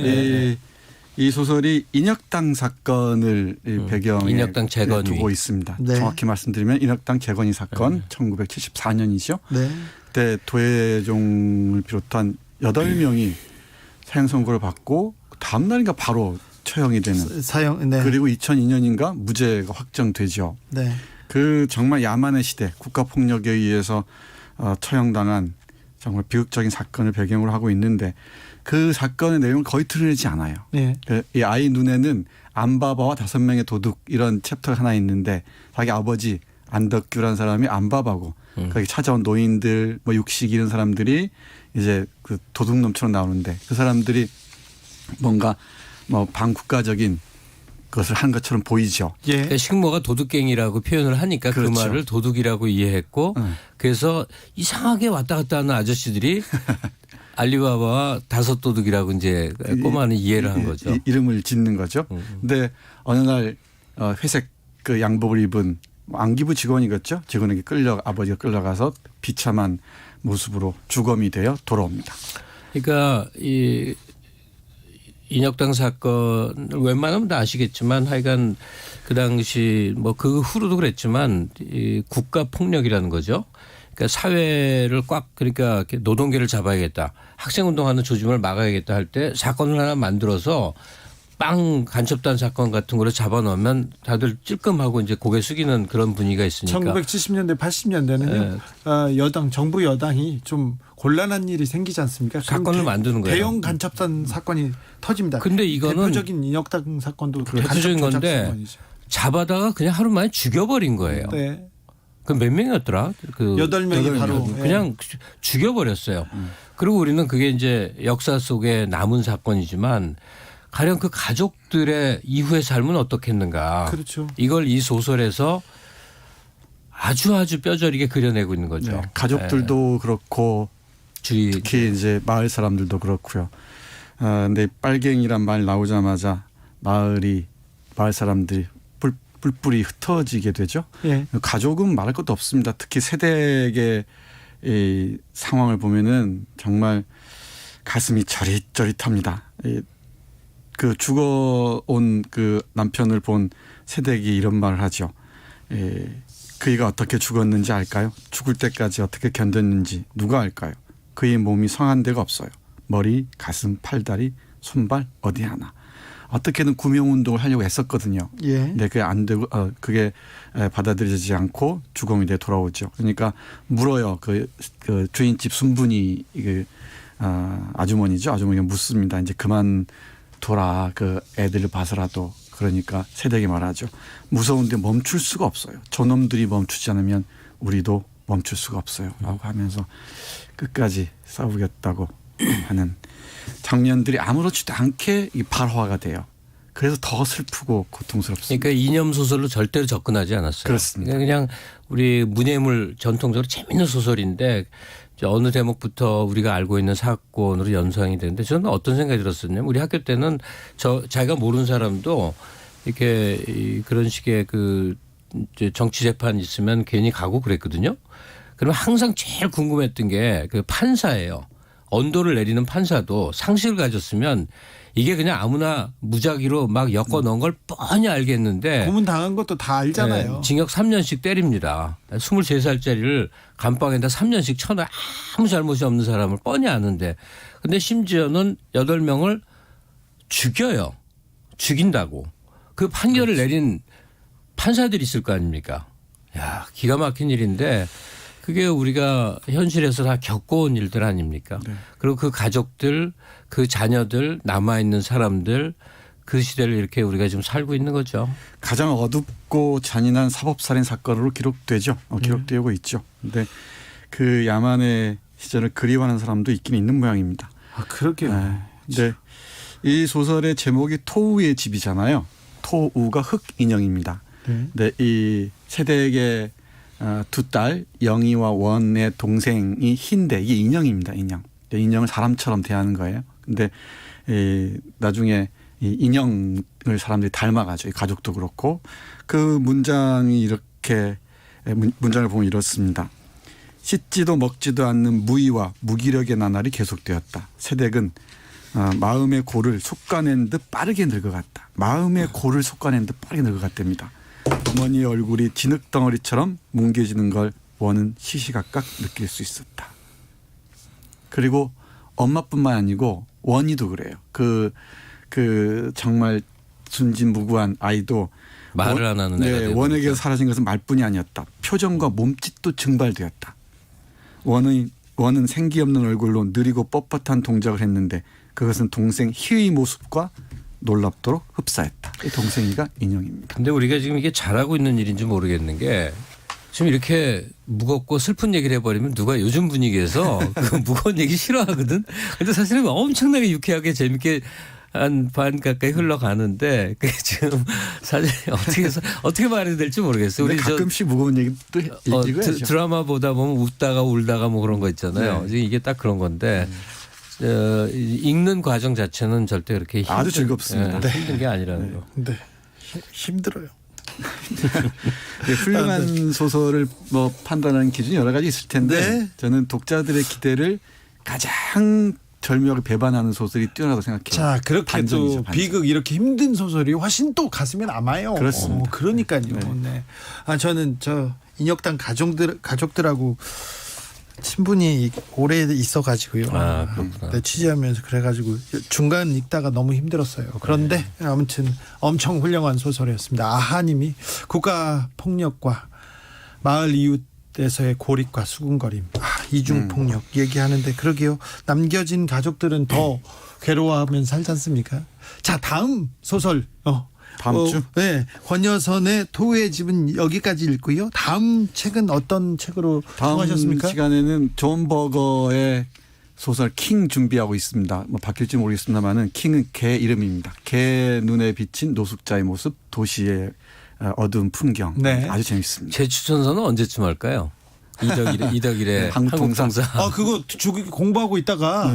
이 소설이 인혁당 사건을 배경에 인혁당 재건위. 두고 있습니다. 네. 정확히 말씀드리면 인혁당 재건위 사건 1974년이죠. 네. 그때 도혜종을 비롯한 8명이 사형 선고를 받고 다음 날인가 바로 처형이 되는. 사형. 네. 그리고 2002년인가 무죄가 확정되죠. 네. 그 정말 야만의 시대, 국가폭력에 의해서 처형당한 정말 비극적인 사건을 배경으로 하고 있는데 그 사건의 내용을 거의 드러내지 않아요. 네. 이 아이 눈에는 안바바와 5명의 도둑 이런 챕터가 하나 있는데 자기 아버지 안덕규라는 사람이 안바바고 거기 찾아온 노인들 뭐 육식 이런 사람들이 이제 그 도둑놈처럼 나오는데 그 사람들이 뭔가 뭐 반국가적인 것을 한 것처럼 보이죠. 예. 그러니까 식모가 도둑갱이라고 표현을 하니까 그렇죠. 그 말을 도둑이라고 이해했고 그래서 이상하게 왔다 갔다 하는 아저씨들이 알리바바와 5도둑이라고 이제 꼬마는 이해를 한 거죠. 이름을 짓는 거죠. 근데 어느 날 회색 그 양복을 입은 안기부 직원이겠죠. 직원에게 아버지가 끌려가서 비참한 모습으로 주검이 되어 돌아옵니다. 그러니까 이 인혁당 사건을 웬만하면 다 아시겠지만 하여간 그 당시 뭐 그 후로도 그랬지만 이 국가 폭력이라는 거죠. 그러니까 사회를 꽉 그러니까 노동계를 잡아야겠다. 학생운동하는 조짐을 막아야겠다 할 때 사건을 하나 만들어서 빵 간첩단 사건 같은 거를 잡아놓으면 다들 찔끔하고 이제 고개 숙이는 그런 분위기가 있으니까. 1970년대 80년대는요. 여당 정부 여당이 좀 곤란한 일이 생기지 않습니까? 사건을 만드는 거예요. 대형 간첩단 사건이 터집니다. 근데 이거는 대표적인 인혁당 사건도 대표적인 간첩 건데 사건이죠. 잡아다가 그냥 하루 만에 죽여버린 거예요. 네. 그 몇 명이었더라? 그 8명이 바로 그냥 죽여버렸어요. 그리고 우리는 그게 이제 역사 속에 남은 사건이지만 가령 그 가족들의 이후의 삶은 어떻겠는가. 그렇죠. 이걸 이 소설에서 아주 뼈저리게 그려내고 있는 거죠. 네. 가족들도 그렇고 주위 특히 이제 마을 사람들도 그렇고요. 근데 빨갱이란 말 나오자마자 마을 사람들이 뿔뿔이 흩어지게 되죠. 예. 가족은 말할 것도 없습니다. 특히 세대의 이 상황을 보면은 정말 가슴이 저릿저릿합니다. 그 죽어온 그 남편을 본 세대기 이런 말을 하죠. 그이가 어떻게 죽었는지 알까요? 죽을 때까지 어떻게 견뎠는지 누가 알까요? 그의 몸이 성한 데가 없어요. 머리, 가슴, 팔다리, 손발 어디 하나. 어떻게든 구명운동을 하려고 했었거든요. 예. 근데 그게 안 되고 그게 받아들여지지 않고 주검이 돼 돌아오죠. 그러니까 물어요. 그 주인집 순분이 아주머니죠. 아주머니가 묻습니다. 이제 그만 둬라. 그 애들을 봐서라도. 그러니까 세대기 말하죠. 무서운데 멈출 수가 없어요. 저놈들이 멈추지 않으면 우리도 멈출 수가 없어요. 라고 하면서 끝까지 싸우겠다고 하는 장면들이 아무렇지도 않게 발화가 돼요. 그래서 더 슬프고 고통스럽습니다. 그러니까 이념 소설로 절대로 접근하지 않았어요. 그렇습니다. 그냥 우리 문예물 전통적으로 재밌는 소설인데 어느 대목부터 우리가 알고 있는 사건으로 연상이 되는데 저는 어떤 생각이 들었었냐면 우리 학교 때는 자기가 모르는 사람도 이렇게 그런 식의 그 이제 정치 재판 있으면 괜히 가고 그랬거든요. 그러면 항상 제일 궁금했던 게 그 판사예요. 언도를 내리는 판사도 상식을 가졌으면 이게 그냥 아무나 무작위로 막 엮어 넣은 걸 뻔히 알겠는데 고문 당한 것도 다 알잖아요. 네, 징역 3년씩 때립니다. 23살짜리를 감방에다 3년씩 쳐놔 아무 잘못이 없는 사람을 뻔히 아는데 근데 심지어는 8명을 죽여요. 죽인다고. 그 판결을 내린 판사들이 있을 거 아닙니까? 야, 기가 막힌 일인데 그게 우리가 현실에서 다 겪어온 일들 아닙니까? 네. 그리고 그 가족들, 그 자녀들, 남아있는 사람들 그 시대를 이렇게 우리가 지금 살고 있는 거죠. 가장 어둡고 잔인한 사법살인 사건으로 기록되죠. 기록되고 있죠. 근데 그 야만의 시절을 그리워하는 사람도 있긴 있는 모양입니다. 아, 그렇게. 네. 이 소설의 제목이 토우의 집이잖아요. 토우가 흑 인형입니다. 네. 근데 이 세대에게 두 딸 영희와 원의 동생이 흰데 이게 인형입니다. 인형. 인형을 사람처럼 대하는 거예요. 근데 나중에 이 인형을 사람들이 닮아가죠. 이 가족도 그렇고 그 문장이 이렇게 문장을 보면 이렇습니다. 씻지도 먹지도 않는 무의와 무기력의 나날이 계속되었다. 세댁은 마음의 고를 솎아낸 듯 빠르게 늙어갔다. 마음의 고를 솎아낸 듯 빠르게 늙어갔답니다. 어머니의 얼굴이 진흙덩어리처럼 뭉개지는 걸 원은 시시각각 느낄 수 있었다. 그리고 엄마뿐만 아니고 원이도 그래요. 그 정말 순진무구한 아이도 말을 안 하는 애가 되는 원에게 거죠. 사라진 것은 말뿐이 아니었다. 표정과 몸짓도 증발되었다. 원의 원은 생기 없는 얼굴로 느리고 뻣뻣한 동작을 했는데 그것은 동생 희의 모습과 놀랍도록 흡사했다. 이 동생이가 인형입니다. 근데 우리가 지금 이게 잘하고 있는 일인지 모르겠는 게 지금 이렇게 무겁고 슬픈 얘기를 해버리면 누가 요즘 분위기에서 그 무거운 얘기 싫어하거든. 근데 사실은 엄청나게 유쾌하게 재밌게 한 반 가까이 흘러가는데 그게 지금 사실 어떻게 말해야 될지 모르겠어요. 우리 가끔씩 무거운 얘기도 읽어야죠. 드라마 보다 보면 웃다가 울다가 뭐 그런 거 있잖아요. 네. 지금 이게 딱 그런 건데 읽는 과정 자체는 절대 그렇게 아주 즐겁습니다. 네, 힘든 게 아니라는 거. 네. 힘들어요. 네, 훌륭한 소설을 뭐 판단하는 기준이 여러 가지 있을 텐데 네. 저는 독자들의 기대를 가장 절묘하게 배반하는 소설이 뛰어나다고 생각해요. 자, 그렇게 반전이죠, 또 반전. 비극 이렇게 힘든 소설이 훨씬 또 가슴에 남아요. 그렇습니다. 그러니까요. 네. 네. 아, 저는 저 인혁당 가족들하고 친분이 오래 있어가지고요. 아, 그렇구나. 네, 취재하면서 그래가지고 중간 읽다가 너무 힘들었어요. 그런데 아무튼 엄청 훌륭한 소설이었습니다. 아하님이 국가 폭력과 마을 이웃에서의 고립과 수군거림, 이중 폭력 얘기하는데 그러게요. 남겨진 가족들은 더 괴로워하면 살지 않습니까? 자, 다음 소설. 다음 주? 네, 권여선의 토우의 집은 여기까지 읽고요. 다음 책은 어떤 책으로 다음 정하셨습니까? 시간에는 존 버거의 소설 킹 준비하고 있습니다. 뭐 바뀔지 모르겠습니다만은 킹은 개 이름입니다. 개 눈에 비친 노숙자의 모습, 도시의 어두운 풍경. 네. 아주 재밌습니다. 제 추천서는 언제쯤 할까요? 이덕일의 한국통사. 그거 공부하고 있다가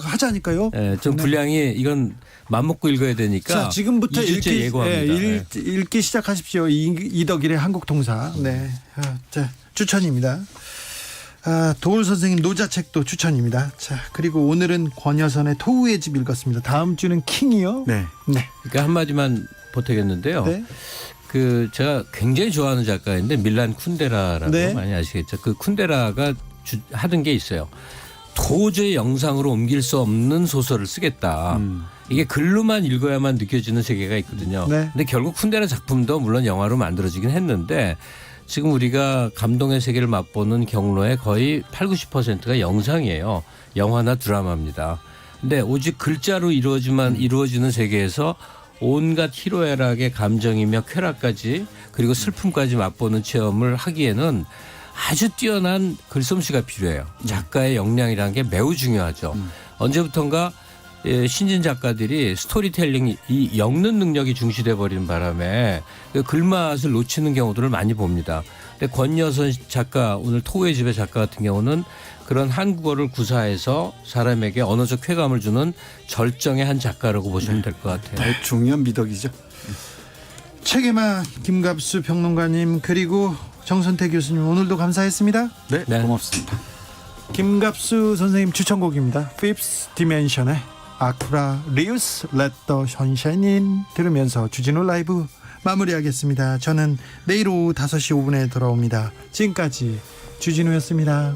하자니까요. 네, 좀 분량이 이건 맘먹고 읽어야 되니까. 자, 지금부터 2주째 예고합니다. 읽기 시작하십시오. 이덕일의 한국통사. 네. 자, 추천입니다. 도울 선생님 노자책도 추천입니다. 자, 그리고 오늘은 권여선의 토우의 집 읽었습니다. 다음 주는 킹이요. 네. 네. 그러니까 한마디만 보태겠는데요. 네. 제가 굉장히 좋아하는 작가인데 밀란 쿤데라라고 네. 많이 아시겠죠. 그 쿤데라가 하던 게 있어요. 도저히 영상으로 옮길 수 없는 소설을 쓰겠다. 이게 글로만 읽어야만 느껴지는 세계가 있거든요. 네. 근데 결국 쿤데라 작품도 물론 영화로 만들어지긴 했는데 지금 우리가 감동의 세계를 맛보는 경로의 거의 80~90%가 영상이에요. 영화나 드라마입니다. 근데 오직 글자로 이루어지는 세계에서 온갖 희로애락의 감정이며 쾌락까지 그리고 슬픔까지 맛보는 체험을 하기에는 아주 뛰어난 글솜씨가 필요해요. 작가의 역량이라는 게 매우 중요하죠. 언제부턴가 신진 작가들이 스토리텔링, 이 엮는 능력이 중시돼 버리는 바람에 그 글맛을 놓치는 경우들을 많이 봅니다. 근데 권여선 작가, 오늘 토우의 집의 작가 같은 경우는 그런 한국어를 구사해서 사람에게 언어적 쾌감을 주는 절정의 한 작가라고 보시면 될 것 같아요. 중요한 미덕이죠. 책에만 김갑수 평론가님 그리고 정선태 교수님 오늘도 감사했습니다. 네. 고맙습니다. 김갑수 선생님 추천곡입니다. Fifth Dimension의 아쿠라 리우스 Let the Sunshine In 들으면서 주진우 라이브 마무리하겠습니다. 저는 내일 오후 5시 5분에 돌아옵니다. 지금까지 주진우였습니다.